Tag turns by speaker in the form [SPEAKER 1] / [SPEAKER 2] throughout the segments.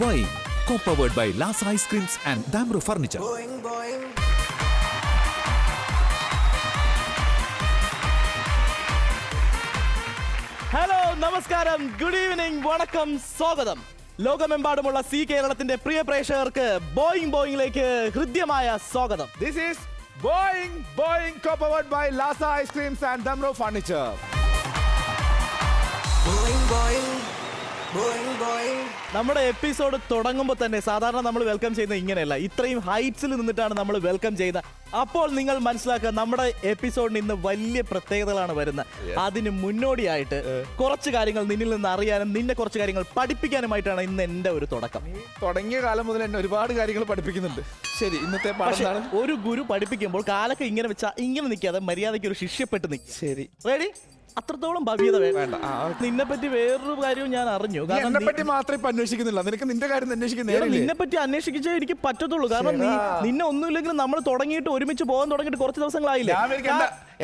[SPEAKER 1] Boing, co-powered by Lasa Ice Creams and Damro Furniture.
[SPEAKER 2] Boing, boing.
[SPEAKER 3] Hello നമസ്കാരം good evening വണക്കം സ്വാഗതം ലോകമെമ്പാടുമുള്ള C കേരളത്തിന്റെ പ്രിയ പ്രേക്ഷകർക്ക് ബോയിങ് ബോയിങ്ങിലേക്ക് ഹൃദ്യമായ സ്വാഗതം.
[SPEAKER 4] This is Boing, co-powered by Lasa Ice Creams and Damro Furniture.
[SPEAKER 2] Boing, boing. Boing, boing.
[SPEAKER 3] നമ്മുടെ episode തുടങ്ങുമ്പോൾ തന്നെ സാധാരണ നമ്മൾ വെൽക്കം ചെയ്യുന്നത് ഇങ്ങനെയല്ല, ഇത്രയും ഹൈറ്റ്സിൽ നിന്നിട്ടാണ് നമ്മൾ വെൽക്കം ചെയ്യുന്നത്. അപ്പോൾ നിങ്ങൾ മനസ്സിലാക്കുക, നമ്മുടെ എപ്പിസോഡിന് ഇന്ന് വലിയ പ്രത്യേകതകളാണ് വരുന്നത്. അതിന് മുന്നോടിയായിട്ട് കുറച്ച് കാര്യങ്ങൾ നിന്നിൽ നിന്ന് അറിയാനും നിന്നെ കുറച്ച് കാര്യങ്ങൾ പഠിപ്പിക്കാനുമായിട്ടാണ് ഇന്ന് എന്റെ ഒരു തുടക്കം.
[SPEAKER 4] തുടങ്ങിയ കാലം മുതൽ എന്നെ ഒരുപാട് കാര്യങ്ങൾ പഠിപ്പിക്കുന്നുണ്ട്. ശരി, ഇന്നത്തെ
[SPEAKER 3] പക്ഷേ ഒരു ഗുരു പഠിപ്പിക്കുമ്പോൾ കാലൊക്കെ ഇങ്ങനെ വെച്ചാൽ ഇങ്ങനെ നിൽക്കാതെ മര്യാദയ്ക്ക് ഒരു ശിഷ്യപ്പെട്ട് നിൽക്കും.
[SPEAKER 4] ശരി,
[SPEAKER 3] റെഡി? അത്രത്തോളം ഭവ്യത
[SPEAKER 4] വേണ്ട.
[SPEAKER 3] നിന്നെ പറ്റി വേറൊരു കാര്യവും ഞാൻ അറിഞ്ഞു.
[SPEAKER 4] എന്നെ പറ്റി മാത്രമേ ഇപ്പൊ അന്വേഷിക്കുന്നില്ല, നിനക്ക് നിന്റെ കാര്യം അന്വേഷിക്കുന്ന
[SPEAKER 3] നിന്നെ പറ്റി അന്വേഷിച്ചേ എനിക്ക് പറ്റത്തുള്ളൂ. കാരണം നിന്നെ ഒന്നുമില്ലെങ്കിലും നമ്മൾ തുടങ്ങിയിട്ട് ഒരുമിച്ച് പോകാൻ തുടങ്ങിയിട്ട് കുറച്ച് ദിവസങ്ങളായില്ലേ.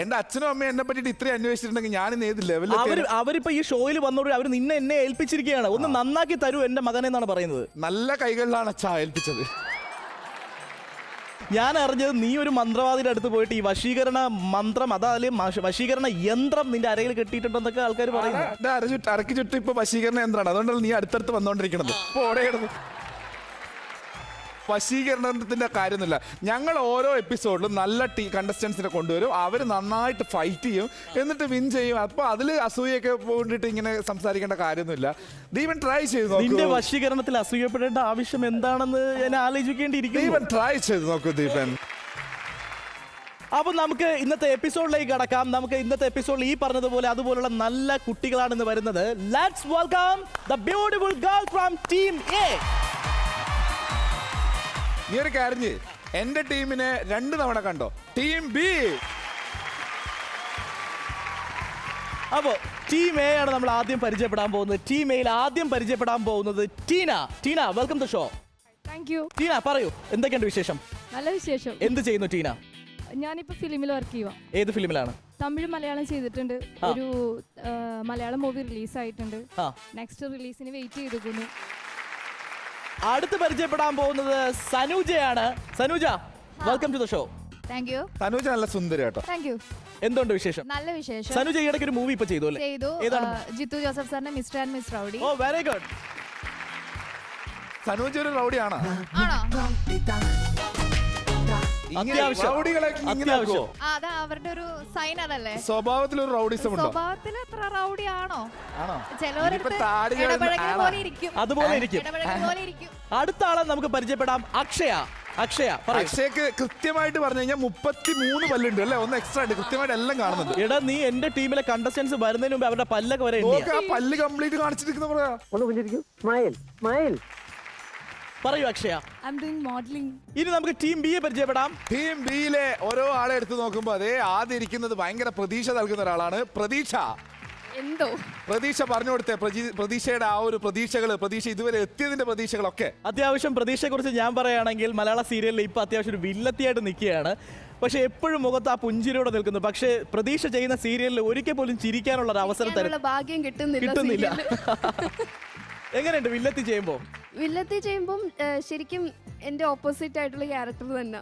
[SPEAKER 4] എന്റെ അച്ഛനും അമ്മയും എന്നെ പറ്റിട്ട് ഇത്രയും അന്വേഷിച്ചിട്ടുണ്ടെങ്കിൽ ഞാൻ ഇന്ന് ഏത് ലെവലിൽ.
[SPEAKER 3] അവരിപ്പോ ഈ ഷോയിൽ വന്നോട് അവർ എന്നെ ഏൽപ്പിച്ചിരിക്കുകയാണ്. ഒന്ന് നന്നാക്കി തരൂ എന്റെ മകനെ എന്നാണ് പറയുന്നത്.
[SPEAKER 4] നല്ല കൈകളിലാണ് അച്ഛാ ഏൽപ്പിച്ചത്.
[SPEAKER 3] ഞാൻ അറിഞ്ഞത് നീ ഒരു മന്ത്രവാദിയുടെ അടുത്ത് പോയിട്ട് ഈ വശീകരണ മന്ത്രം വശീകരണ യന്ത്രം നിന്റെ അരയിൽ കെട്ടിയിട്ടുണ്ടെന്നൊക്കെ ആൾക്കാർ പറയുന്നു.
[SPEAKER 4] അരക്ക് ചുറ്റും ഇപ്പൊ വശീകരണ യന്ത്രമാണ്, അതുകൊണ്ടല്ല നീ അടുത്തടുത്ത് വന്നോണ്ടിരിക്കണത്. വശീകരണത്തിന്റെ കാര്യമൊന്നുമില്ല. ഞങ്ങൾ ഓരോ എപ്പിസോഡിലും നല്ല കണ്ടസ്റ്റൻസിനെ കൊണ്ടുവരും, അവർ നന്നായിട്ട് ഫൈറ്റ് ചെയ്യും, എന്നിട്ട് വിൻ ചെയ്യും. അപ്പൊ അതില് അസൂയൊക്കെ പോയിട്ട് ഇങ്ങനെ സംസാരിക്കേണ്ട കാര്യമൊന്നുമില്ല. ദീപൻ ട്രൈ ചെയ്ത് നോക്കൂ.
[SPEAKER 3] നിന്റെ വശീകരണത്തിൽ അസൂയപ്പെടേണ്ട ആവശ്യം എന്താണെന്ന് ഞാൻ ആലോചിക്കേണ്ടിയിരിക്കുന്നു.
[SPEAKER 4] ദീപൻ ട്രൈ ചെയ്ത് നോക്കൂ ദീപൻ.
[SPEAKER 3] അപ്പൊ നമുക്ക് ഇന്നത്തെ എപ്പിസോഡിലേക്ക് കടക്കാം. നമുക്ക് ഇന്നത്തെ എപ്പിസോഡിൽ ഈ പറഞ്ഞതുപോലെ അതുപോലുള്ള നല്ല കുട്ടികളാണ് ഇന്ന് വരുന്നത്. Let's welcome the beautiful girl from team A.
[SPEAKER 4] നീ ഒരു കാര്യം ചെയ്യ്, എന്റെ ടീമിനെ 2 തവണ കണ്ടോ. Team B.
[SPEAKER 3] അപ്പോ ടീം എ ആണ് നമ്മൾ ആദ്യം പരിചയപ്പെടാൻ പോകുന്നത്. ടീം എയിൽ ആദ്യം പരിചയപ്പെടാൻ പോകുന്നത് Tina. Tina, welcome to show.
[SPEAKER 5] Thank you.
[SPEAKER 3] Tina പറയൂ, എന്തൊക്കെയുണ്ട് വിശേഷം?
[SPEAKER 5] നല്ല വിശേഷം.
[SPEAKER 3] എന്ത് ചെയ്യുന്നു ടീന?
[SPEAKER 5] ഞാനിപ്പോ ഫിലിമിൽ വർക്ക് ചെയ്യുക.
[SPEAKER 3] ഏത് ഫിലിമിലാണ്?
[SPEAKER 5] തമിഴ് മലയാളം ചെയ്തിട്ടുണ്ട്. ഒരു മലയാളം മൂവി റിലീസ് ആയിട്ടുണ്ട്. നെക്സ്റ്റ് റിലീസിന് വെയിറ്റ് ചെയ്തിരിക്കുന്നു.
[SPEAKER 3] അടുത്ത് പരിചയപ്പെടാൻ പോകുന്നത് സനൂജയാണ്. Sanuja, welcome to the show.
[SPEAKER 6] Thank you.
[SPEAKER 4] Thanuja നല്ല സുന്ദരി കേട്ടോ.
[SPEAKER 6] Thank you.
[SPEAKER 3] എന്തുണ്ട് വിശേഷം?
[SPEAKER 6] നല്ല വിശേഷം.
[SPEAKER 3] സനൂജ ഈ ഇടയ്ക്ക് ഒരു മൂവി ഇപ്പൊ ചെയ്തു അല്ലേ?
[SPEAKER 6] ചെയ്തു.
[SPEAKER 3] ഏതാണ്?
[SPEAKER 6] ജിത്തു ജോസഫ് സാറിന്റെ mister and miss rowdy.
[SPEAKER 3] Oh very good.
[SPEAKER 4] Thanuja ഒരു റൗഡിയാണോ?
[SPEAKER 6] ആണോ? അതാ അവരുടെ ഒരു സൈൻ അതല്ലേ?
[SPEAKER 4] സ്വഭാവത്തിൽ ഒരു റൗഡിസം ഉണ്ടോ?
[SPEAKER 6] സ്വഭാവത്തിൽ എത്ര റൗഡി ആണോ?
[SPEAKER 3] അതുപോലെ ഇരിക്കും. അടുത്ത ആളെ നമുക്ക് പരിചയപ്പെടാം. അക്ഷയ.
[SPEAKER 4] അക്ഷയ്ക്ക് കൃത്യമായിട്ട് പറഞ്ഞു കഴിഞ്ഞാൽ 33 പല്ലുണ്ട് അല്ലേ? ഒന്ന് എക്സ്ട്രാ ഉണ്ട്, കൃത്യമായിട്ട് എല്ലാം കാണുന്നുണ്ട്.
[SPEAKER 3] എടാ, നീ എന്റെ ടീമിലെ കണ്ടസ്റ്റൻസ് വരുന്നതിന് മുമ്പ് അവരുടെ പല്ലൊക്കെ വരെ
[SPEAKER 4] പല്ല് കംപ്ലീറ്റ് കാണിച്ചിരിക്കുന്ന
[SPEAKER 3] പറയൂ അക്ഷയ. ഇനി നമുക്ക് ടീം ബി പരിചയപ്പെടാം.
[SPEAKER 4] ടീം ബിയിലെ ഓരോ ആളെ എടുത്ത് നോക്കുമ്പോ അതേ ആദ്യം ഇരിക്കുന്നത് ഭയങ്കര പ്രതീക്ഷ നൽകുന്ന ഒരാളാണ്. പ്രതീക്ഷ പറഞ്ഞു കൊടുത്തേ. പ്രതീക്ഷയുടെ ആ ഒരു പ്രതീക്ഷ ഇതുവരെ എത്തിയതിന്റെ പ്രതീക്ഷകളൊക്കെ.
[SPEAKER 3] അത്യാവശ്യം പ്രതീക്ഷയെ കുറിച്ച് ഞാൻ പറയുകയാണെങ്കിൽ മലയാള സീരിയലിൽ ഇപ്പൊ അത്യാവശ്യം ഒരു വില്ലത്തിയായിട്ട് നിൽക്കുകയാണ്. പക്ഷെ എപ്പോഴും മുഖത്ത് ആ പുഞ്ചിരിയോടെ നിൽക്കുന്നു. പക്ഷെ പ്രതീക്ഷ ചെയ്യുന്ന സീരിയലിൽ ഒരിക്കൽ പോലും ചിരിക്കാനുള്ള ഒരു അവസരം
[SPEAKER 6] ഭാഗ്യം
[SPEAKER 3] കിട്ടുന്നില്ല. എങ്ങനെയുണ്ട് വില്ലത്തി ചെയ്യുമ്പോ?
[SPEAKER 6] വില്ലത്തി ചെയ്യുമ്പം ശരിക്കും എന്റെ ഓപ്പോസിറ്റ് ആയിട്ടുള്ള ക്യാരക്ടർ തന്നെ.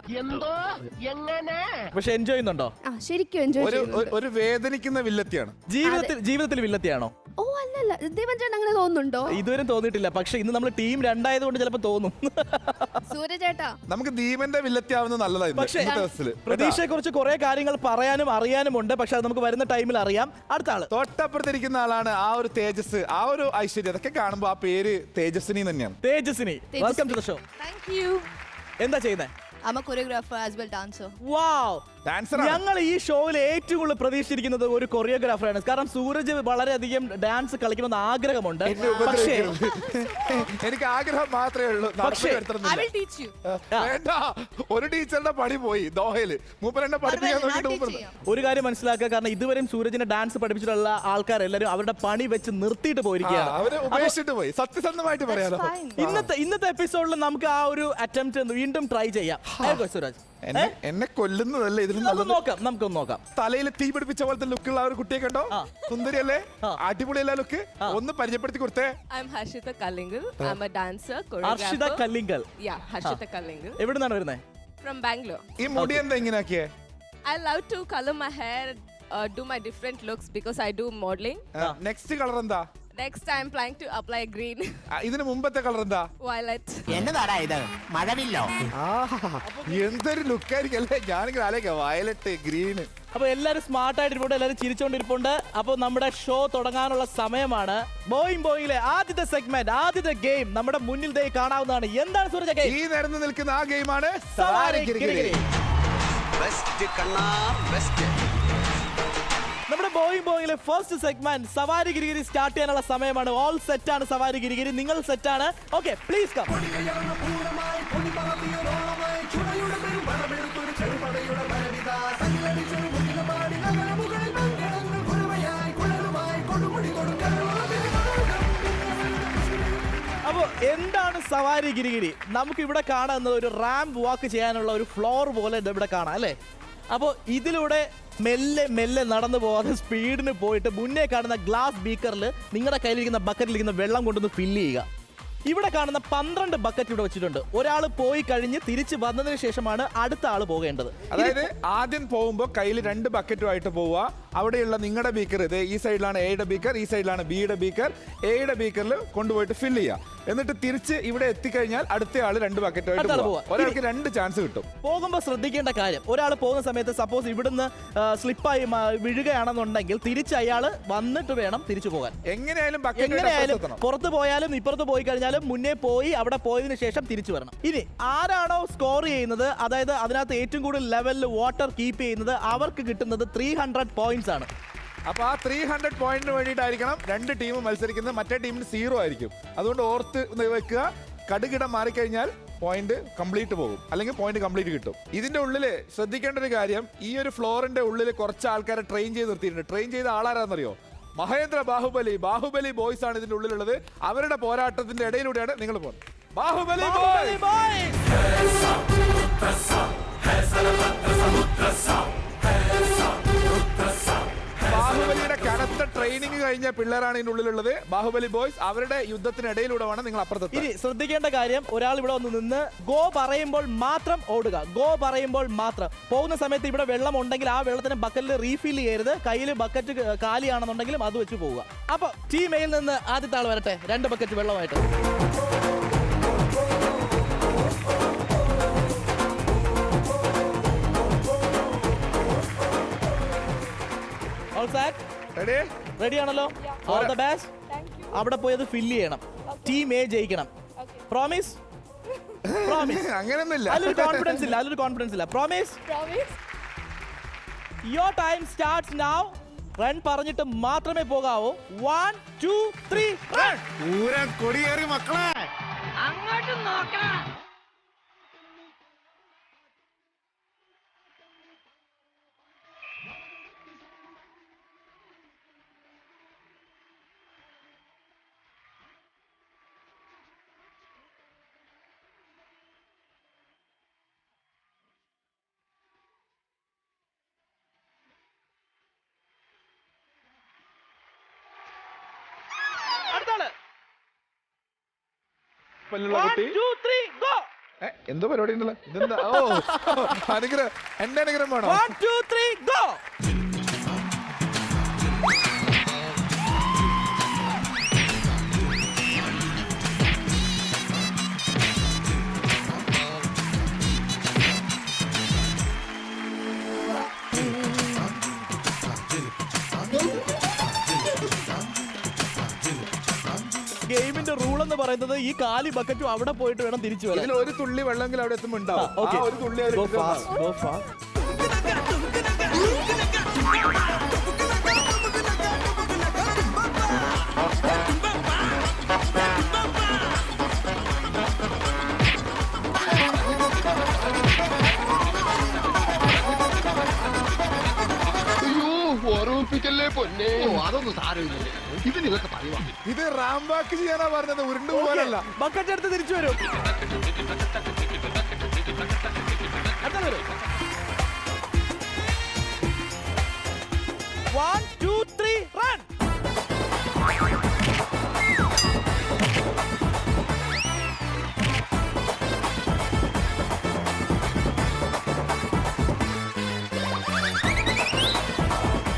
[SPEAKER 3] പക്ഷെ എൻജോയ് ചെയ്യുന്നുണ്ടോ?
[SPEAKER 6] ശരിക്കും എൻജോയ്.
[SPEAKER 4] ഒരു വേദനിക്കുന്ന വില്ലത്തിയാണ്.
[SPEAKER 3] ജീവിതത്തിൽ വില്ലത്തിയാണോ?
[SPEAKER 6] ഓ അല്ലല്ല, ദീപൻ ചേട്ടൻ അങ്ങനെ തോന്നുന്നുണ്ടോ?
[SPEAKER 3] ഇതുവരെ തോന്നിയിട്ടില്ല. പക്ഷെ ഇന്ന് നമ്മൾ ടീം 2 ആയതുകൊണ്ട് ചിലപ്പോ തോന്നും.
[SPEAKER 6] സൂര്യചേട്ടാ,
[SPEAKER 4] നമുക്ക് ദീപന്റെ വില്ലത്തിയാവുന്ന നല്ലതായിരുന്നു.
[SPEAKER 3] പക്ഷേ പ്രതീക്ഷയെ കുറിച്ച് കുറെ കാര്യങ്ങൾ പറയാനും അറിയാനും ഉണ്ട്. പക്ഷെ അത് നമുക്ക് വരുന്ന ടൈമിൽ അറിയാം. അടുത്ത ആള്
[SPEAKER 4] തൊട്ടപ്പുറത്തിരിക്കുന്ന ആളാണ് ആ ഒരു തേജസ്, ആ ഒരു ഐശ്വര്യം. അതൊക്കെ കാണുമ്പോ ആ പേര് തേജസ്വിനി തന്നെയാണ്.
[SPEAKER 3] Tejaswini, welcome to the show.
[SPEAKER 6] Thank you.
[SPEAKER 3] എന്താ ചെയ്യുന്നേ?
[SPEAKER 6] I'm a choreographer as well, dancer.
[SPEAKER 3] Wow.
[SPEAKER 4] ഞങ്ങൾ
[SPEAKER 3] ഈ ഷോയിൽ ഏറ്റവും കൂടുതൽ പ്രതീക്ഷിച്ചിരിക്കുന്നത് ഒരു കൊറിയോഗ്രാഫറാണ്. കാരണം സൂരജ് വളരെയധികം ഡാൻസ് കളിക്കണമെന്ന് ആഗ്രഹമുണ്ട്. പക്ഷേ
[SPEAKER 4] എനിക്ക് ആഗ്രഹം മാത്രമേ ഉള്ളൂ.
[SPEAKER 6] I will teach you.
[SPEAKER 4] ഒരു ടീച്ചറുടെ പണി പോയി ദോഹയില്. മൂപ്പരെന്നെ പഠിപ്പിക്കാൻ നോക്കിയിട്ട്
[SPEAKER 3] ഒരു കാര്യം മനസ്സിലാക്കുക, കാരണം ഇതുവരെയും സൂരജിനെ ഡാൻസ് പഠിപ്പിച്ചിട്ടുള്ള ആൾക്കാരെല്ലാരും അവരുടെ പണി വെച്ച് നിർത്തിയിട്ട് പോയിരിക്കുകയാണ്.
[SPEAKER 4] അവര് ഉപേക്ഷിച്ചിട്ട് പോയി, സത്യസന്ധമായിട്ട് പറയാലോ.
[SPEAKER 3] ഇന്നത്തെ എപ്പിസോഡിൽ നമുക്ക് ആ ഒരു അറ്റംപ്റ്റ് വീണ്ടും ട്രൈ ചെയ്യാം. സുരാജ്
[SPEAKER 4] എന്നെ കൊല്ലുന്നതല്ലേ ഇതിന് നല്ലത്.
[SPEAKER 3] നമുക്കൊന്ന് നോക്കാം.
[SPEAKER 4] തലയിൽ തീ പിടിപ്പിച്ച പോലത്തെ ലുക്കുള്ള ആ ഒരു കുട്ടിയെ കണ്ടോ? സുന്ദരിയല്ലേ, അടിപൊളിയല്ല ലുക്ക്. ഒന്ന് പരിചയപ്പെടുത്തി കൊടുത്തേ.
[SPEAKER 7] I'm Harshita Kallingal. I'm a dancer,
[SPEAKER 3] Harshita
[SPEAKER 7] choreographer.
[SPEAKER 3] Kallingal.
[SPEAKER 7] Yeah, Harshita Kallingal
[SPEAKER 3] എവിടുന്നാണ് വരുന്നത്?
[SPEAKER 7] from Bangalore.
[SPEAKER 4] ഈ മുടി എന്താ ഇങ്ങനെയാക്കിയേ?
[SPEAKER 7] I love to color my hair, do my different looks because I do modeling.
[SPEAKER 4] Next colour എന്താ?
[SPEAKER 7] Next, I'm planning to apply green,
[SPEAKER 4] ഇതിന് മുമ്പത്തെ colour എന്താ?
[SPEAKER 7] violet.
[SPEAKER 8] എന്നതാടാ ഇത് മഴവില്ലോ?
[SPEAKER 4] എന്തൊരു ലുക്കായിരിക്കും അല്ലേ. ഞാനിങ്ങനെ ആലോചിക്കാം, വയലറ്റ്, ഗ്രീന്.
[SPEAKER 3] അപ്പൊ എല്ലാരും സ്മാർട്ട് ആയിട്ടിരിപ്പുണ്ട്, എല്ലാരും ചിരിച്ചോണ്ടിരിപ്പുണ്ട്. അപ്പൊ നമ്മുടെ ഷോ തുടങ്ങാനുള്ള സമയമാണ്. ബോയിങ്ങിലെ ആദ്യത്തെ സെഗ്മെന്റ്, ആദ്യത്തെ ഗെയിം നമ്മുടെ മുന്നിൽ ദേ കാണാവുന്നതാണ്. എന്താണ് സൂരജ് ഗെയിം?
[SPEAKER 4] ഈ നിരന്ന് നിൽക്കുന്ന ആ ഗെയിമാണ്
[SPEAKER 3] സവാരി ഗിരിഗിരി. നമ്മുടെ ബോയിങ്ങിലെ ഫസ്റ്റ് സെഗ്മെന്റ് സവാരി ഗിരിഗിരി സ്റ്റാർട്ട് ചെയ്യാനുള്ള സമയമാണ്. ഓൾ സെറ്റ് ആണ് സവാരി ഗിരിഗിരി. നിങ്ങൾ സെറ്റ് ആണ്? Okay, please come. അപ്പോൾ എന്താണ് സവാരി ഗിരിഗിരി? നമുക്ക് ഇവിടെ കാണുന്നത് ഒരു റാമ്പ് വാക്ക് ചെയ്യാനുള്ള ഒരു ഫ്ലോർ പോലെ ഇവിടെ കാണാം അല്ലേ? അപ്പോൾ ഇതിലൂടെ മെല്ലെ മെല്ലെ നടന്നു പോകാതെ സ്പീഡിന് പോയിട്ട് മുന്നേ കാണുന്ന ഗ്ലാസ് ബീക്കറിൽ നിങ്ങളുടെ കയ്യിലിരിക്കുന്ന ബക്കറ്റിലിരിക്കുന്ന വെള്ളം കൊണ്ടൊന്ന് ഫില്ല് ചെയ്യുക. ഇവിടെ കാണുന്ന 12 ബക്കറ്റ് ഇവിടെ വെച്ചിട്ടുണ്ട്. ഒരാൾ പോയി കഴിഞ്ഞ് തിരിച്ച് വന്നതിന് ശേഷമാണ് അടുത്ത ആൾ പോകേണ്ടത്.
[SPEAKER 4] അതായത് ആദ്യം പോകുമ്പോൾ കയ്യിൽ 2 ബക്കറ്റുമായിട്ട് പോവുക. അവിടെയുള്ള നിങ്ങളുടെ ബീക്കർ, ഇത് ഈ സൈഡിലാണ് എയുടെ ബീക്കർ, ഈ സൈഡിലാണ് ബിയുടെ ബീക്കർ. എയുടെ ബീക്കറിൽ കൊണ്ടുപോയിട്ട് ഫില്ല് ചെയ്യുക. എന്നിട്ട് തിരിച്ച് ഇവിടെ എത്തിക്കഴിഞ്ഞാൽ അടുത്ത ആൾ 2 ബക്കറ്റുമായിട്ട് പോവുക. ഒരാൾക്ക് 2 ചാൻസ് കിട്ടും.
[SPEAKER 3] പോകുമ്പോൾ ശ്രദ്ധിക്കേണ്ട കാര്യം, ഒരാൾ പോകുന്ന സമയത്ത് സപ്പോസ് ഇവിടുന്ന് സ്ലിപ്പായി വീഴുകയാണെന്നുണ്ടെങ്കിൽ തിരിച്ച് അയാൾ വന്നിട്ട് വേണം തിരിച്ചു പോകാൻ.
[SPEAKER 4] എങ്ങനെയായാലും
[SPEAKER 3] പുറത്ത് പോയാലും ഇപ്പുറത്ത് പോയി കഴിഞ്ഞാലും മുന്നേ പോയി അവിടെ പോയതിനു ശേഷം തിരിച്ചു വരണം. ഇനി ആരാണോ സ്കോർ ചെയ്യുന്നത്, അതായത് അതിനകത്ത് ഏറ്റവും കൂടുതൽ ലെവലിൽ വാട്ടർ കീപ്പ് ചെയ്യുന്നത്, അവർക്ക് കിട്ടുന്നത് 300 പോയിന്റ്സ് ആണ്.
[SPEAKER 4] അപ്പൊ ആ 300 പോയിന്റിന് വേണ്ടിയിട്ടായിരിക്കണം 2 ടീം മത്സരിക്കുന്നത്. മറ്റേ ടീമിന് 0 ആയിരിക്കും. അതുകൊണ്ട് ഓർത്ത് വെക്കുക, കടുകിടം മാറിക്കഴിഞ്ഞാൽ പോയിന്റ് കംപ്ലീറ്റ് പോകും, അല്ലെങ്കിൽ പോയിന്റ് കംപ്ലീറ്റ് കിട്ടും. ഇതിന്റെ ഉള്ളിൽ ശ്രദ്ധിക്കേണ്ട ഒരു കാര്യം, ഈ ഒരു ഫ്ലോറിന്റെ ഉള്ളിൽ കുറച്ച് ആൾക്കാരെ ട്രെയിൻ ചെയ്ത് നിർത്തിയിട്ടുണ്ട്. ട്രെയിൻ ചെയ്ത ആളാരാന്നറിയോ? മഹേന്ദ്ര ബാഹുബലി ബോയ്സ് ആണ് ഇതിന്റെ ഉള്ളിലുള്ളത്. അവരുടെ പോരാട്ടത്തിന്റെ ഇടയിലൂടെയാണ് നിങ്ങൾ പോകുന്നത്. ബാഹുബലി ബോയ്സ്. ബാഹുബലിയുടെ കനത്ത ട്രെയിനിങ് കഴിഞ്ഞ പിള്ളേരാണ് ഇതിന്റെ ഉള്ളിലുള്ളത്. ബാഹുബലി ബോയ്സ്. അവരുടെ യുദ്ധത്തിനിടയിലൂടെ വേണം നിങ്ങൾ അപ്പുറത്ത്.
[SPEAKER 3] ഇനി ശ്രദ്ധിക്കേണ്ട കാര്യം, ഒരാൾ ഇവിടെ വന്ന് നിന്ന് ഗോ പറയുമ്പോൾ മാത്രം ഓടുക. ഗോ പറയുമ്പോൾ മാത്രം. പോകുന്ന സമയത്ത് ഇവിടെ വെള്ളം ഉണ്ടെങ്കിൽ ആ വെള്ളത്തിന് ബക്കറ്റിൽ റീഫിൽ ചെയ്യരുത്. കയ്യിൽ ബക്കറ്റ് കാലിയാണെന്നുണ്ടെങ്കിലും അത് വെച്ച് പോവുക. അപ്പൊ ടീം എയിൽ നിന്ന് ആദ്യത്തെ ആൾ വരട്ടെ, 2 ബക്കറ്റ് വെള്ളമായിട്ട്. റെഡി ആണല്ലോ? All the best. അവിടെ പോയത് ഫില്ല് ചെയ്യണം. ടീം എ ജയിക്കണം. പ്രോമിസ്?
[SPEAKER 4] അങ്ങനെയൊന്നുമില്ല.
[SPEAKER 3] അതിലൊരു കോൺഫിഡൻസ് ഇല്ല. Promise? Your time starts now. Run പറഞ്ഞിട്ട് മാത്രമേ പോകാവൂ. 1 2 3 റൺ.
[SPEAKER 8] പൂരം കൊടിയേറി മക്കളെ.
[SPEAKER 9] അങ്ങോട്ട് നോക്കണം.
[SPEAKER 4] എന്തോ പരിപാടി ഉണ്ടല്ലോ. ഇതെന്താ? ഓ, അനുഗ്രഹം. എന്റെ അനുഗ്രഹം വേണോ?
[SPEAKER 3] 1 2 3 ഗോ. ഗെയിമിന്റെ റൂൾ എന്ന് പറയുന്നത് ഈ കാലി ബക്കറ്റും അവിടെ പോയിട്ട് വേണം തിരിച്ചു വരാൻ.
[SPEAKER 4] ഇതിൽ ഒരു തുള്ളി വെള്ളമെങ്കിലും അവിടെ എത്തുമ്പോൾ ഉണ്ടാവും. ആ ഒരു തുള്ളി
[SPEAKER 3] Go fast.
[SPEAKER 8] തോന്നിപ്പിക്കല്ലേ പൊന്നെ. അതൊന്നും സാരമില്ല, ഇതിന് ഇതൊക്കെ പറയുവാ.
[SPEAKER 4] ഇത് റാംബാക്ക് ചെയ്യാനാ പറഞ്ഞത്, ഉരുണ്ടു പോലല്ല.
[SPEAKER 3] ബക്കറ്റ് എടുത്ത് തിരിച്ചു വരും. അടുത്ത വരും. 1 2 3 റൺ.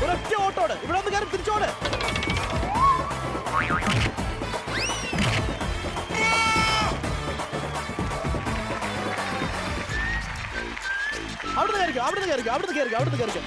[SPEAKER 3] ഒരൊറ്റ ഓട്ടോട് ഇവിടെ ഒന്ന് കയറി തിരിച്ചോട്. അവിടുന്ന് കയറിക്കോ, അവിടുന്ന് കയറിക്കോ, അവിടുന്ന് കയറിക്കോ, അവിടുന്ന് കയറിക്കോ.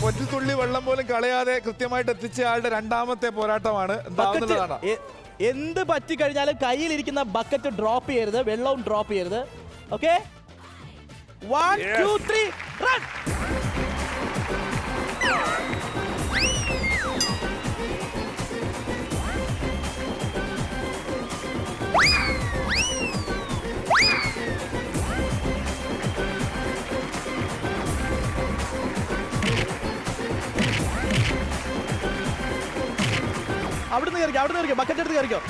[SPEAKER 4] ഒറ്റ തുള്ളി വെള്ളം പോലും കളയാതെ കൃത്യമായിട്ട് എത്തിച്ച ആളുടെ രണ്ടാമത്തെ പോരാട്ടമാണ്. എന്താവുന്നതാണ്
[SPEAKER 3] എന്ത് പറ്റിക്കഴിഞ്ഞാലും കയ്യിലിരിക്കുന്ന ബക്കറ്റ് ഡ്രോപ്പ് ചെയ്യരുത്, വെള്ളവും ഡ്രോപ്പ് ചെയ്യരുത്. Okay, 1 2 3 run. അവിടുന്ന് കയറിക്കോ, അവിടുന്ന് കയറിക്കോ, ബക്കറ്റ് എടുത്ത് കയറിക്കോ.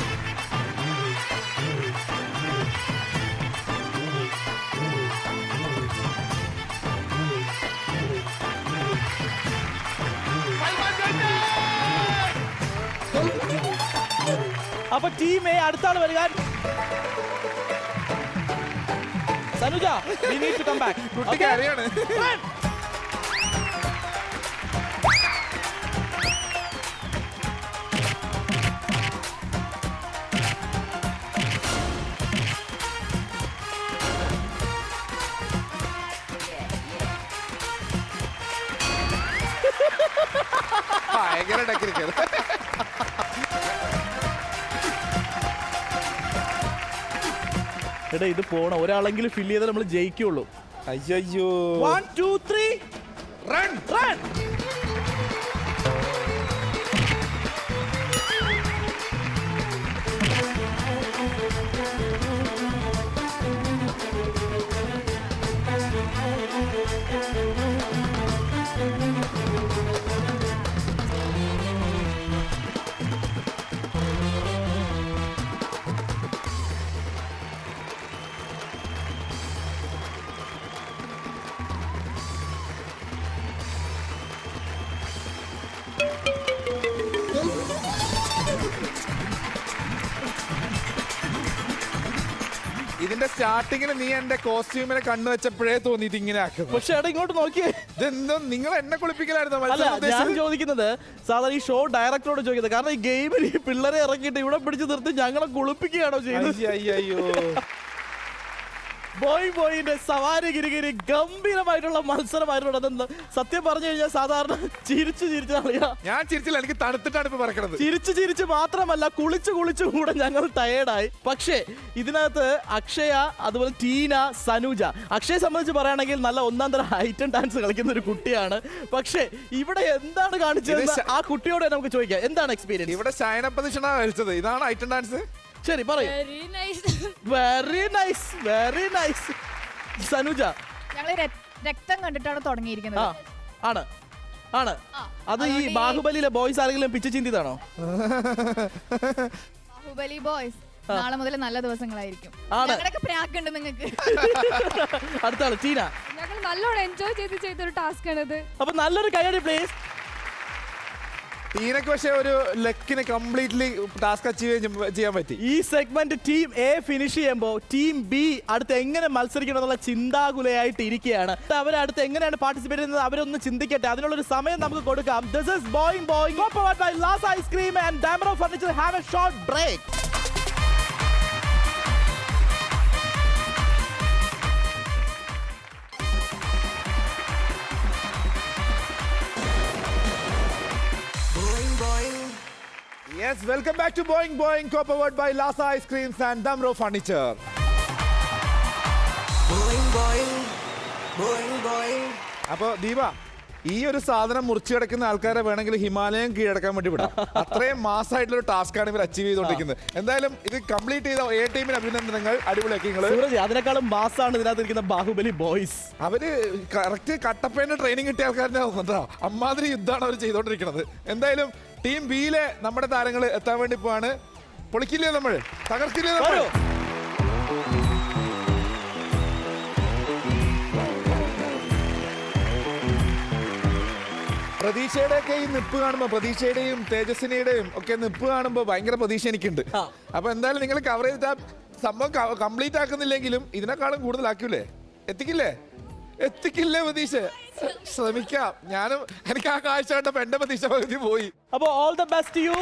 [SPEAKER 3] അപ്പൊ ടീം എ അടുത്ത ആള് വരിക. Sanuja, we need to come back.
[SPEAKER 4] കുട്ടിക്ക് അറിയാണ്. ഭയങ്കര ടെക്നിക്കൽ.
[SPEAKER 3] എടാ ഇത് പോണം, ഒരാളെങ്കിലും ഫില്ല് ചെയ്താൽ നമ്മൾ ജയിക്കുള്ളൂ.
[SPEAKER 4] അയ്യോ.
[SPEAKER 3] 1 2 3
[SPEAKER 4] റൺ
[SPEAKER 3] റൺ.
[SPEAKER 4] ഇതിന്റെ സ്റ്റാർട്ടിങ്ങിൽ നീ എന്റെ കോസ്റ്റ്യൂമിനെ കണ്ണു വെച്ചപ്പോഴേ തോന്നി ഇത് ഇങ്ങനെ ആക്കും.
[SPEAKER 3] പക്ഷെ എടാ ഇങ്ങോട്ട് നോക്കിയേ,
[SPEAKER 4] ഇതെന്തോ നിങ്ങൾ എന്നെ കുളിപ്പിക്കലായിരുന്നു.
[SPEAKER 3] അല്ല ഞാൻ ചോദിക്കുന്നത് സാധാരണ ഈ ഷോ ഡയറക്ടറോട് ചോദിക്കുന്നത്, കാരണം ഈ ഗെയിമിൽ ഈ പിള്ളേരെ ഇറക്കിയിട്ട് ഇവിടെ പിടിച്ച് നിർത്തി ഞങ്ങളെ കുളിപ്പിക്കുകയാണോ ചെയ്യുന്നത്?
[SPEAKER 4] അയ്യോ.
[SPEAKER 3] ബോയിന്റെ സവാരി ഗിരിഗിരി ഗംഭീരമായിട്ടുള്ള മത്സരമായിരുന്നു. അതെന്താ സത്യം പറഞ്ഞു കഴിഞ്ഞാൽ സാധാരണ ചിരിച്ചു അറിയാം.
[SPEAKER 4] ഞാൻ ചിരിച്ചില്ല, എനിക്ക് തണുത്തിട്ടാണ് ഇപ്പൊ പറക്കണത്.
[SPEAKER 3] ചിരിച്ചു മാത്രമല്ല കുളിച്ചു കൂടെ ഞങ്ങൾ ടയേർഡായി. പക്ഷേ ഇതിനകത്ത് അക്ഷയ, അതുപോലെ ടീന, സനുജ. അക്ഷയെ സംബന്ധിച്ച് പറയുകയാണെങ്കിൽ നല്ല ഒന്നാം തരം ഐറ്റം ഡാൻസ് കളിക്കുന്ന ഒരു കുട്ടിയാണ്. പക്ഷേ ഇവിടെ എന്താണ് കാണിച്ചത് ആ കുട്ടിയോട് നമുക്ക് ചോദിക്കാം, എന്താണ് എക്സ്പീരിയൻസ്?
[SPEAKER 4] ഇവിടെ ശയനപ്രദക്ഷിണ കഴിച്ചത്, ഇതാണ് ഐറ്റം ഡാൻസ്.
[SPEAKER 3] ശരി പറയൂ. Very nice Sanuja.
[SPEAKER 10] ഞങ്ങള് രക്തം കണ്ടിട്ടാണ് തുടങ്ങിയിരിക്കുന്നത്.
[SPEAKER 3] ആണ് അത് ഈ ബാഹുബലിയിലെ ബോയ്സ് ആരെങ്കിലും പിച്ച് ചിന്തിയതാണോ?
[SPEAKER 10] ബാഹുബലി ബോയ്സ് നാളെ മുതൽ നല്ല ദിവസങ്ങളായിരിക്കും. പ്രാക്കുണ്ട് നിങ്ങൾക്ക്.
[SPEAKER 3] അടുത്ത ആള് ടീന.
[SPEAKER 5] ഞങ്ങൾ നല്ലോണം എൻജോയ് ചെയ്തൊരു ടാസ്ക് ആണിത്.
[SPEAKER 3] അപ്പൊ നല്ലൊരു കൈയടി പ്ലീസ്.
[SPEAKER 4] ടീനക്ക് പക്ഷേ ഒരു ലെക്കിന് കംപ്ലീറ്റ്ലി ടാസ്ക് അച്ചീവ് ചെയ്യാൻ പറ്റി.
[SPEAKER 3] ഈ സെഗ്മെന്റ് ടീം എ ഫിനിഷ് ചെയ്യുമ്പോൾ ടീം ബി അടുത്ത് എങ്ങനെ മത്സരിക്കണം എന്നുള്ള ചിന്താകുലയായിട്ട് ഇരിക്കുകയാണ്. അവരടുത്ത് എങ്ങനെയാണ് പാർട്ടിസിപ്പേറ്റ് ചെയ്യുന്നത് അവരൊന്ന് ചിന്തിക്കട്ടെ. അതിനുള്ളൊരു സമയം നമുക്ക് കൊടുക്കാം. This is Boing co-powered by Lasa Ice Cream and Damro Furniture. Have a short break.
[SPEAKER 4] Yes, welcome back to Boing co-powered by Lasa Ice Creams and Damro Furniture.
[SPEAKER 2] Boing, boing, boing, boing.
[SPEAKER 4] അപ്പോൾ ദീപ, ഈ ഒരു സാധനം മുറിച്ചു കിടക്കുന്ന ആൾക്കാരെ വേണമെങ്കിൽ ഹിമാലയം കീഴടക്കാൻ വേണ്ടി വിടാം. അത്രയും മാസമായിട്ടുള്ള ഒരു ടാസ്ക് ആണ് ഇവർ അച്ചീവ് ചെയ്തുകൊണ്ടിരിക്കുന്നത്. എന്തായാലും ഇത് കംപ്ലീറ്റ് ചെയ്ത എ ടീമിന് അഭിനന്ദനങ്ങൾ. അടിപൊളിയാക്കി നിങ്ങൾ.
[SPEAKER 3] അതിനേക്കാളും മാസാണ് ഇതിനകത്ത് ഇരിക്കുന്ന ബാഹുബലി ബോയ്സ്.
[SPEAKER 4] അവര് കറക്റ്റ് കട്ടപ്പേന്റെ ട്രെയിനിങ് കിട്ടിയ ആൾക്കാരുടെ കേട്ടോ. അമ്മാതിരി യുദ്ധമാണ് അവർ ചെയ്തുകൊണ്ടിരിക്കുന്നത്. എന്തായാലും ടീം ബിയിലെ നമ്മുടെ താരങ്ങൾ എത്താൻ വേണ്ടി പോവാണ്. പൊളിക്കില്ലേ നമ്മൾ, തകർക്കില്ലേ നമ്മൾ. പ്രതീക്ഷയുടെയൊക്കെ ഈ നിപ്പ് കാണുമ്പോ, പ്രതീക്ഷയുടെയും തേജസ്വിനിയുടെയും ഒക്കെ നിപ്പ് കാണുമ്പോ ഭയങ്കര പ്രതീക്ഷ എനിക്കുണ്ട്. അപ്പൊ എന്തായാലും നിങ്ങൾ കവർ ചെയ്ത സംഭവം കംപ്ലീറ്റ് ആക്കുന്നില്ലെങ്കിലും ഇതിനേക്കാളും കൂടുതലാക്കൂലേ? എത്തിക്കില്ലേ പ്രതീക്ഷ? ശ്രമിക്കാം. ഞാനും എനിക്ക് ആ കാഴ്ച കണ്ടപ്പോ എന്റെ പ്രതീക്ഷ പകുതി പോയി.
[SPEAKER 3] അപ്പൊ ഓൾ ദ ബെസ്റ്റ് യു.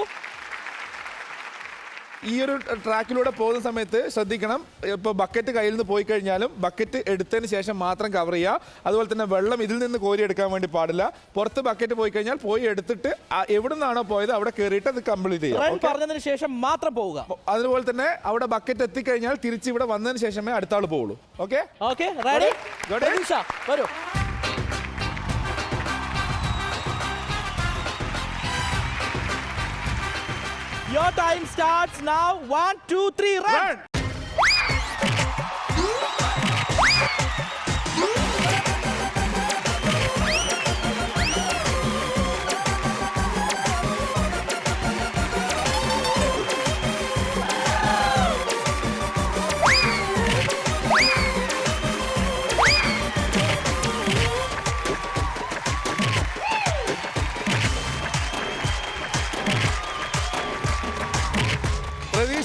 [SPEAKER 4] ഈ ഒരു ട്രാക്കിലൂടെ പോകുന്ന സമയത്ത് ശ്രദ്ധിക്കണം, ഇപ്പോൾ ബക്കറ്റ് കയ്യിൽ നിന്ന് പോയി കഴിഞ്ഞാലും ബക്കറ്റ് എടുത്തതിന് ശേഷം മാത്രം കവർ ചെയ്യുക. അതുപോലെ തന്നെ വെള്ളം ഇതിൽ നിന്ന് കോരി എടുക്കാൻ വേണ്ടി പാടില്ല. പുറത്ത് ബക്കറ്റ് പോയി കഴിഞ്ഞാൽ പോയി എടുത്തിട്ട് എവിടെ നിന്നാണോ പോയത് അവിടെ കയറിയിട്ട് അത് കംപ്ലീറ്റ് ചെയ്യുക.
[SPEAKER 3] പറഞ്ഞതിന് ശേഷം മാത്രം പോവുക.
[SPEAKER 4] അതുപോലെ തന്നെ അവിടെ ബക്കറ്റ് എത്തിക്കഴിഞ്ഞാൽ തിരിച്ച് ഇവിടെ വന്നതിന് ശേഷമേ അടുത്ത ആൾ പോവുള്ളൂ. Okay
[SPEAKER 3] okay ready? വരൂ. Your time starts now. 1, 2, 3, run!